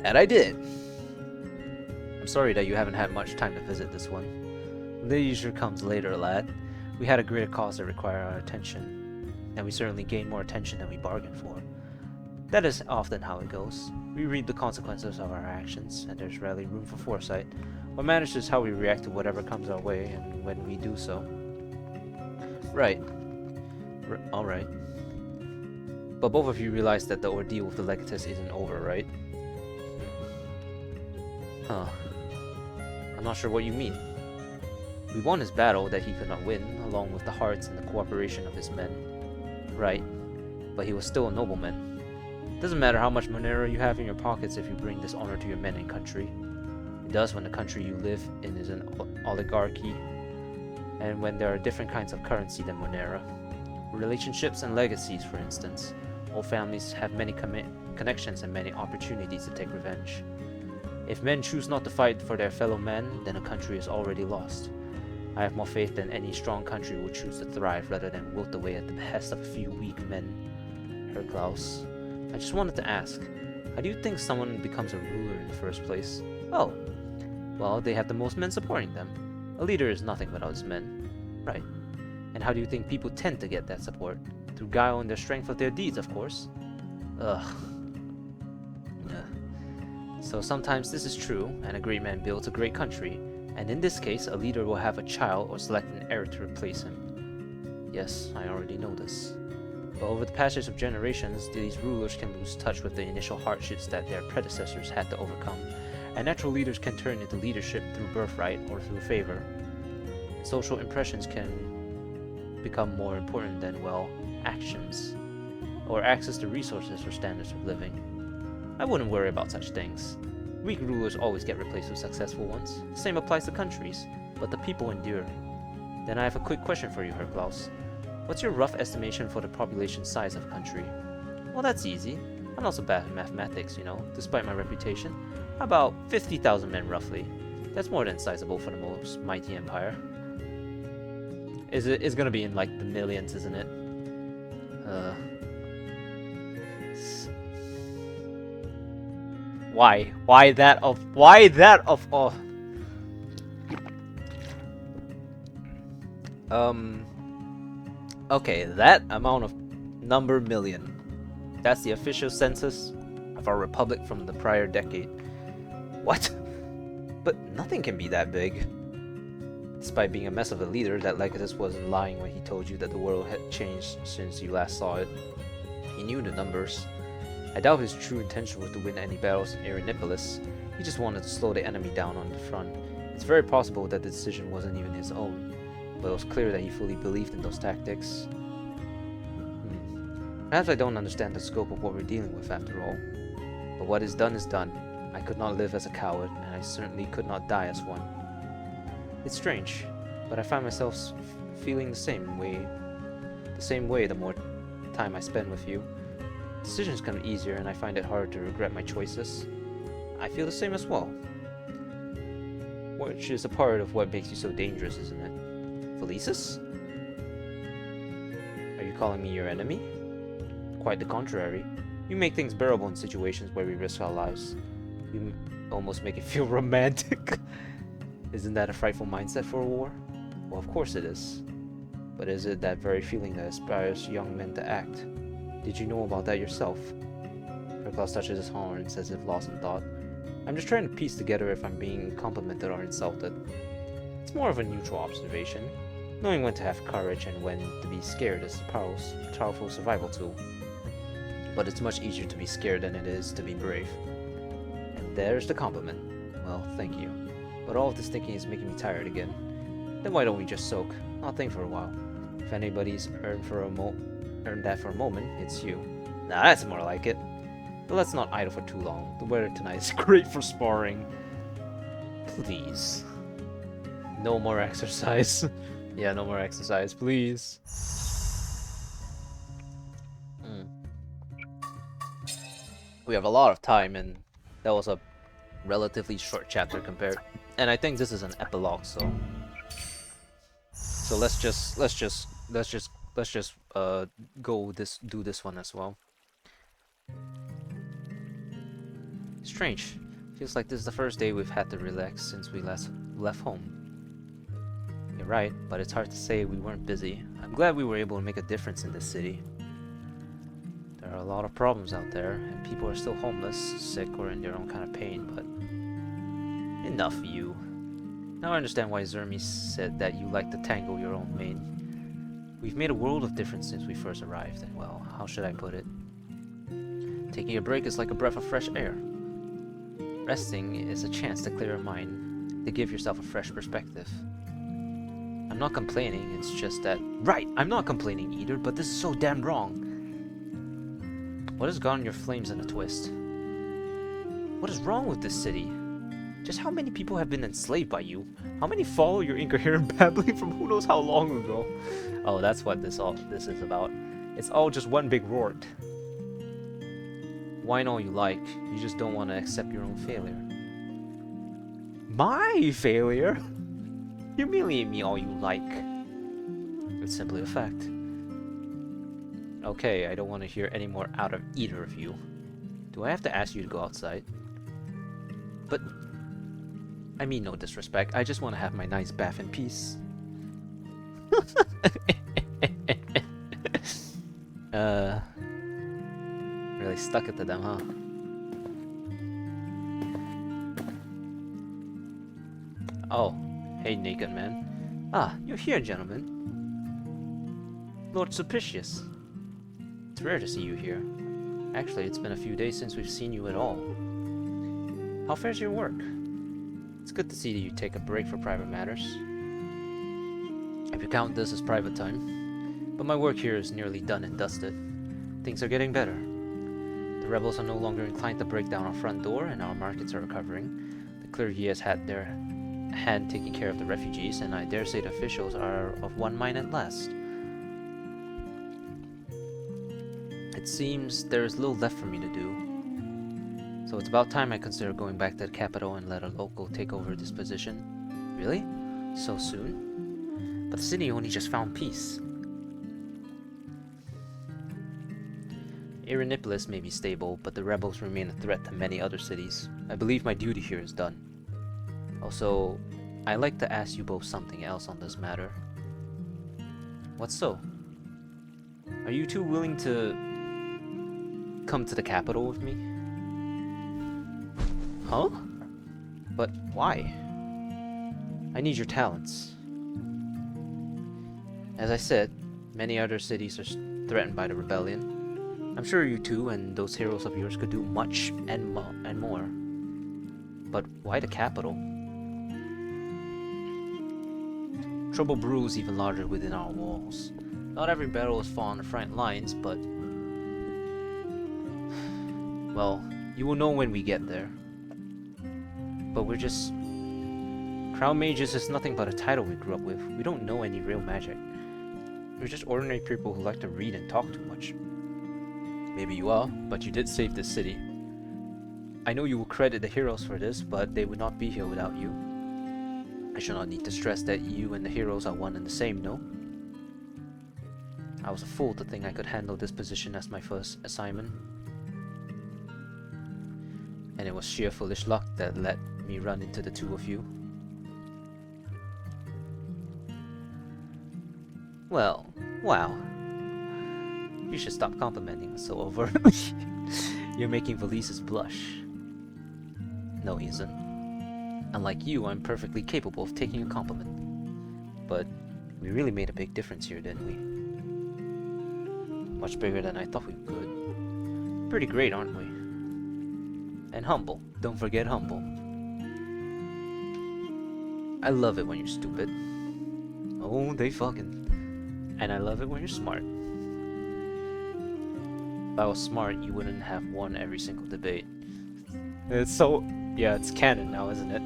That I did. I'm sorry that you haven't had much time to visit this one. Leisure comes later, lad. We had a greater cause that required our attention, and we certainly gained more attention than we bargained for. That is often how it goes. We reap the consequences of our actions, and there's rarely room for foresight. What matters is how we react to whatever comes our way, and when we do so. Right. Alright. But both of you realize that the ordeal with the Legatus isn't over, right? Huh. I'm not sure what you mean. We won his battle that he could not win, along with the hearts and the cooperation of his men. Right. But he was still a nobleman. Doesn't matter how much Monero you have in your pockets if you bring dishonor to your men and country. It does when the country you live in is an oligarchy, and when there are different kinds of currency than Monera. Relationships and legacies, for instance. All families have many connections and many opportunities to take revenge. If men choose not to fight for their fellow men, then a country is already lost. I have more faith than any strong country will choose to thrive rather than wilt away at the behest of a few weak men. Herklaus, I just wanted to ask, how do you think someone becomes a ruler in the first place? Oh, well, they have the most men supporting them. A leader is nothing without his men. Right. And how do you think people tend to get that support? Through guile and the strength of their deeds, of course. Ugh. So sometimes this is true, and a great man builds a great country, and in this case, a leader will have a child or select an heir to replace him. Yes, I already know this. But over the passage of generations, these rulers can lose touch with the initial hardships that their predecessors had to overcome, and natural leaders can turn into leadership through birthright or through favor. Social impressions can become more important than, well, actions, or access to resources or standards of living. I wouldn't worry about such things. Weak rulers always get replaced with successful ones. The same applies to countries, but the people endure. Then I have a quick question for you, Herklaus. What's your rough estimation for the population size of a country? Well, that's easy. I'm not so bad at mathematics, you know, despite my reputation. About 50,000 men, roughly. That's more than sizable for the most mighty empire. It's gonna be in, like, the millions, isn't it? Why? Why that of? Why that of? Oh. Okay, that amount of number million. That's the official census of our republic from the prior decade. What? But nothing can be that big. Despite being a mess of a leader, that Legatus wasn't lying when he told you that the world had changed since you last saw it. He knew the numbers. I doubt his true intention was to win any battles in Erinipolis. He just wanted to slow the enemy down on the front. It's very possible that the decision wasn't even his own, but it was clear that he fully believed in those tactics. Perhaps I don't understand the scope of what we're dealing with after all. But what is done is done. I could not live as a coward, and I certainly could not die as one. It's strange, but I find myself feeling the same way the more time I spend with you. Decisions come easier, and I find it hard to regret my choices. I feel the same as well. Which is a part of what makes you so dangerous, isn't it? Felicis? Are you calling me your enemy? Quite the contrary. You make things bearable in situations where we risk our lives. You almost make it feel romantic. Isn't that a frightful mindset for a war? Well, of course it is. But is it that very feeling that inspires young men to act? Did you know about that yourself? Herclaus touches his horns as if lost in thought. I'm just trying to piece together if I'm being complimented or insulted. It's more of a neutral observation. Knowing when to have courage and when to be scared is a powerful survival tool. But it's much easier to be scared than it is to be brave. And there's the compliment. Well, thank you. But all of this thinking is making me tired again. Then why don't we just soak? I'll think for a while. If anybody's earned that for a moment, it's you. Nah, that's more like it. But let's not idle for too long. The weather tonight is great for sparring. Please. No more exercise. Yeah, no more exercise, please. We have a lot of time, and that was a relatively short chapter compared. And I think this is an epilogue, so let's just do this one as well. Strange. Feels like this is the first day we've had to relax since we last left home. You're right, but it's hard to say we weren't busy. I'm glad we were able to make a difference in this city. There are a lot of problems out there, and people are still homeless, sick, or in their own kind of pain, but enough, you. Now I understand why Zermi said that you like to tangle your own mane. We've made a world of difference since we first arrived, and well, how should I put it? Taking a break is like a breath of fresh air. Resting is a chance to clear your mind, to give yourself a fresh perspective. I'm not complaining, it's just that... Right, I'm not complaining either, but this is so damn wrong. What has gotten your flames in a twist? What is wrong with this city? Just how many people have been enslaved by you? How many follow your incoherent babbling from who knows how long ago? Oh, that's what this is about. It's all just one big rort. Whine all you like, you just don't want to accept your own failure. My failure? Humiliate me all you like. It's simply a fact. Okay, I don't want to hear any more out of either of you. Do I have to ask you to go outside? But... I mean no disrespect, I just want to have my nice bath in peace. Really stuck it to them, huh? Oh, hey naked man. Ah, you're here, gentlemen. Lord Sulpicius. It's rare to see you here. Actually, it's been a few days since we've seen you at all. How fares your work? It's good to see that you take a break for private matters. If you count this as private time. But my work here is nearly done and dusted. Things are getting better. The rebels are no longer inclined to break down our front door, and our markets are recovering. The clergy has had their hand taking care of the refugees, and I dare say the officials are of one mind at last. It seems there is little left for me to do. So it's about time I consider going back to the capital and let a local take over this position. Really? So soon? But the city only just found peace. Iranipolis may be stable, but the rebels remain a threat to many other cities. I believe my duty here is done. Also, I'd like to ask you both something else on this matter. What so? Are you two willing to come to the capital with me? Huh? But why? I need your talents. As I said, many other cities are threatened by the rebellion. I'm sure you two and those heroes of yours could do much and more. But why the capital? Trouble brews even larger within our walls. Not every battle is fought on the front lines, but... well, you will know when we get there. But we're just... Crown Mages is nothing but a title we grew up with. We don't know any real magic. We're just ordinary people who like to read and talk too much. Maybe you are, but you did save this city. I know you will credit the heroes for this, but they would not be here without you. I shall not need to stress that you and the heroes are one and the same, no? I was a fool to think I could handle this position as my first assignment. And it was sheer foolish luck that let me run into the two of you. Well, wow. You should stop complimenting us so overtly. You're making Valises blush. No, he isn't. Unlike you, I'm perfectly capable of taking a compliment. But we really made a big difference here, didn't we? Much bigger than I thought we could. Pretty great, aren't we? And humble. Don't forget humble. I love it when you're stupid. Oh, they fucking. And I love it when you're smart. If I was smart, you wouldn't have won every single debate. It's so... yeah, it's canon now, isn't it?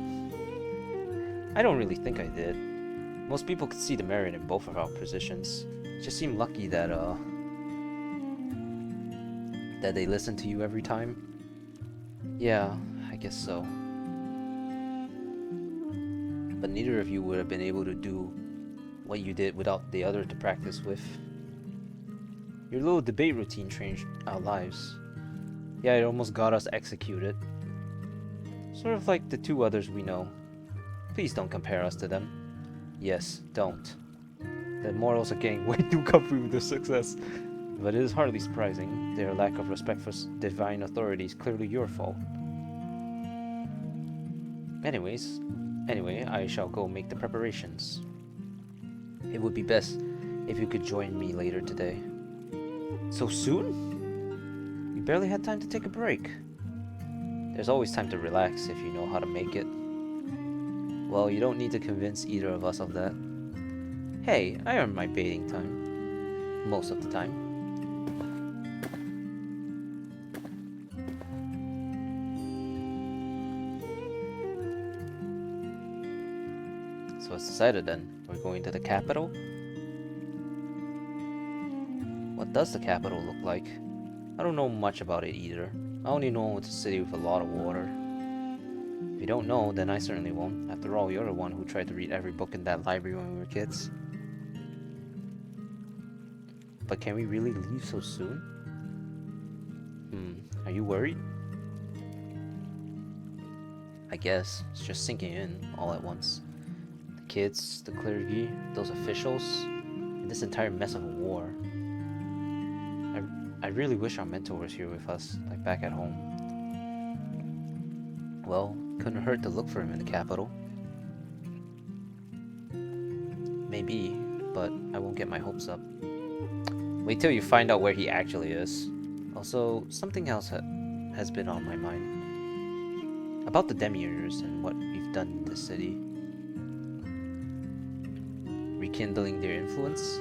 I don't really think I did. Most people could see the merit in both of our positions. It just seemed lucky that, that they listened to you every time. Yeah, I guess so. But neither of you would have been able to do what you did without the other to practice with. Your little debate routine changed our lives. Yeah, it almost got us executed. Sort of like the two others we know. Please don't compare us to them. Yes, don't. The mortals are getting way too comfy with their success. But it is hardly surprising. Their lack of respect for divine authority is clearly your fault. Anyway, I shall go make the preparations. It would be best if you could join me later today. So soon? You barely had time to take a break. There's always time to relax if you know how to make it. Well, you don't need to convince either of us of that. Hey, I earn my bathing time. Most of the time. So it's decided then. We're going to the capital? What does the capital look like? I don't know much about it either. I only know it's a city with a lot of water. If you don't know, then I certainly won't. After all, you're the one who tried to read every book in that library when we were kids. But can we really leave so soon? Are you worried? I guess. It's just sinking in all at once. The kids, the clergy, those officials, and this entire mess of a war. I really wish our mentor was here with us, like back at home. Well, couldn't hurt to look for him in the capital. Maybe, but I won't get my hopes up. Wait till you find out where he actually is. Also, something else has been on my mind. About the Demiurgers and what we've done in this city. Rekindling their influence?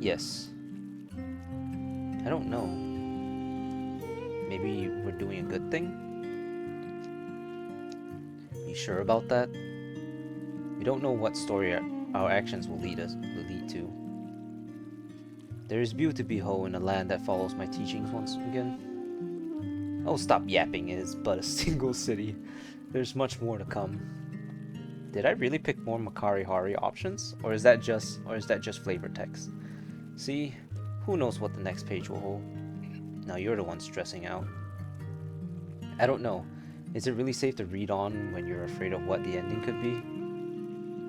Yes. I don't know. Maybe we're doing a good thing? You sure about that? We don't know what story our actions will lead to. There is beauty to behold in a land that follows my teachings once again. Oh, stop yapping, it is but a single city. There's much more to come. Did I really pick more Makari Hari options? Or is that just flavor text? See, Who knows what the next page will hold? Now you're the one stressing out. I don't know. Is it really safe to read on when you're afraid of what the ending could be?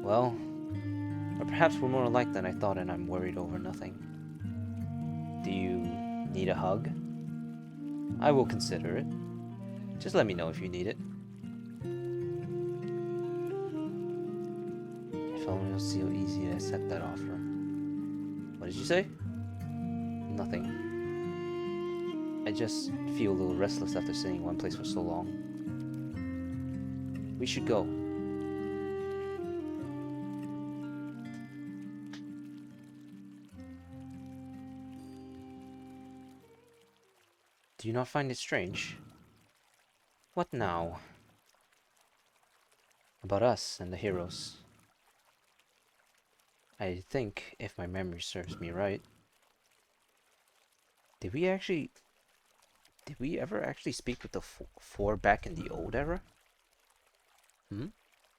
Well, or perhaps we're more alike than I thought and I'm worried over nothing. Do you need a hug? I will consider it. Just let me know if you need it. If only it'll feel easy to accept that offer. What did you say? Nothing. I just feel a little restless after sitting in one place for so long. We should go. Do you not find it strange? What now? About us and the heroes. I think, if my memory serves me right, did we ever actually speak with the four back in the old era?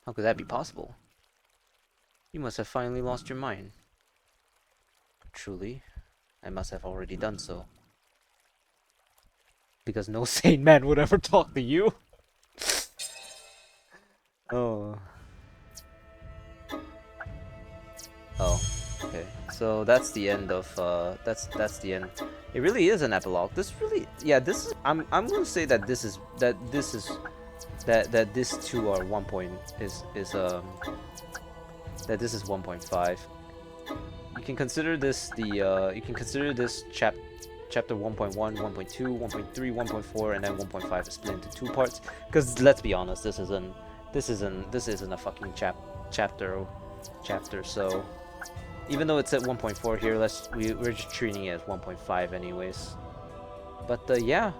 How could that be possible? You must have finally lost your mind. Truly, I must have already done so. Because no sane man would ever talk to you. Oh. Oh, okay. So that's the end of that's the end. It really is an epilogue. This really, yeah, this is I'm gonna say that these two are that this is 1.5. You can consider this chapter 1.1, 1.2, 1.3, 1.4, and then 1.5 is split into two parts. Because let's be honest, this isn't a fucking chapter. So even though it's at 1.4 here, we're just treating it as 1.5 anyways. But yeah,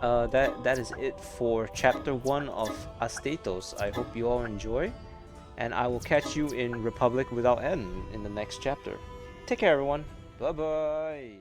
that is it for chapter 1 of Astatos. I hope you all enjoy, and I will catch you in Republic Without End in the next chapter. Take care, everyone. Bye bye.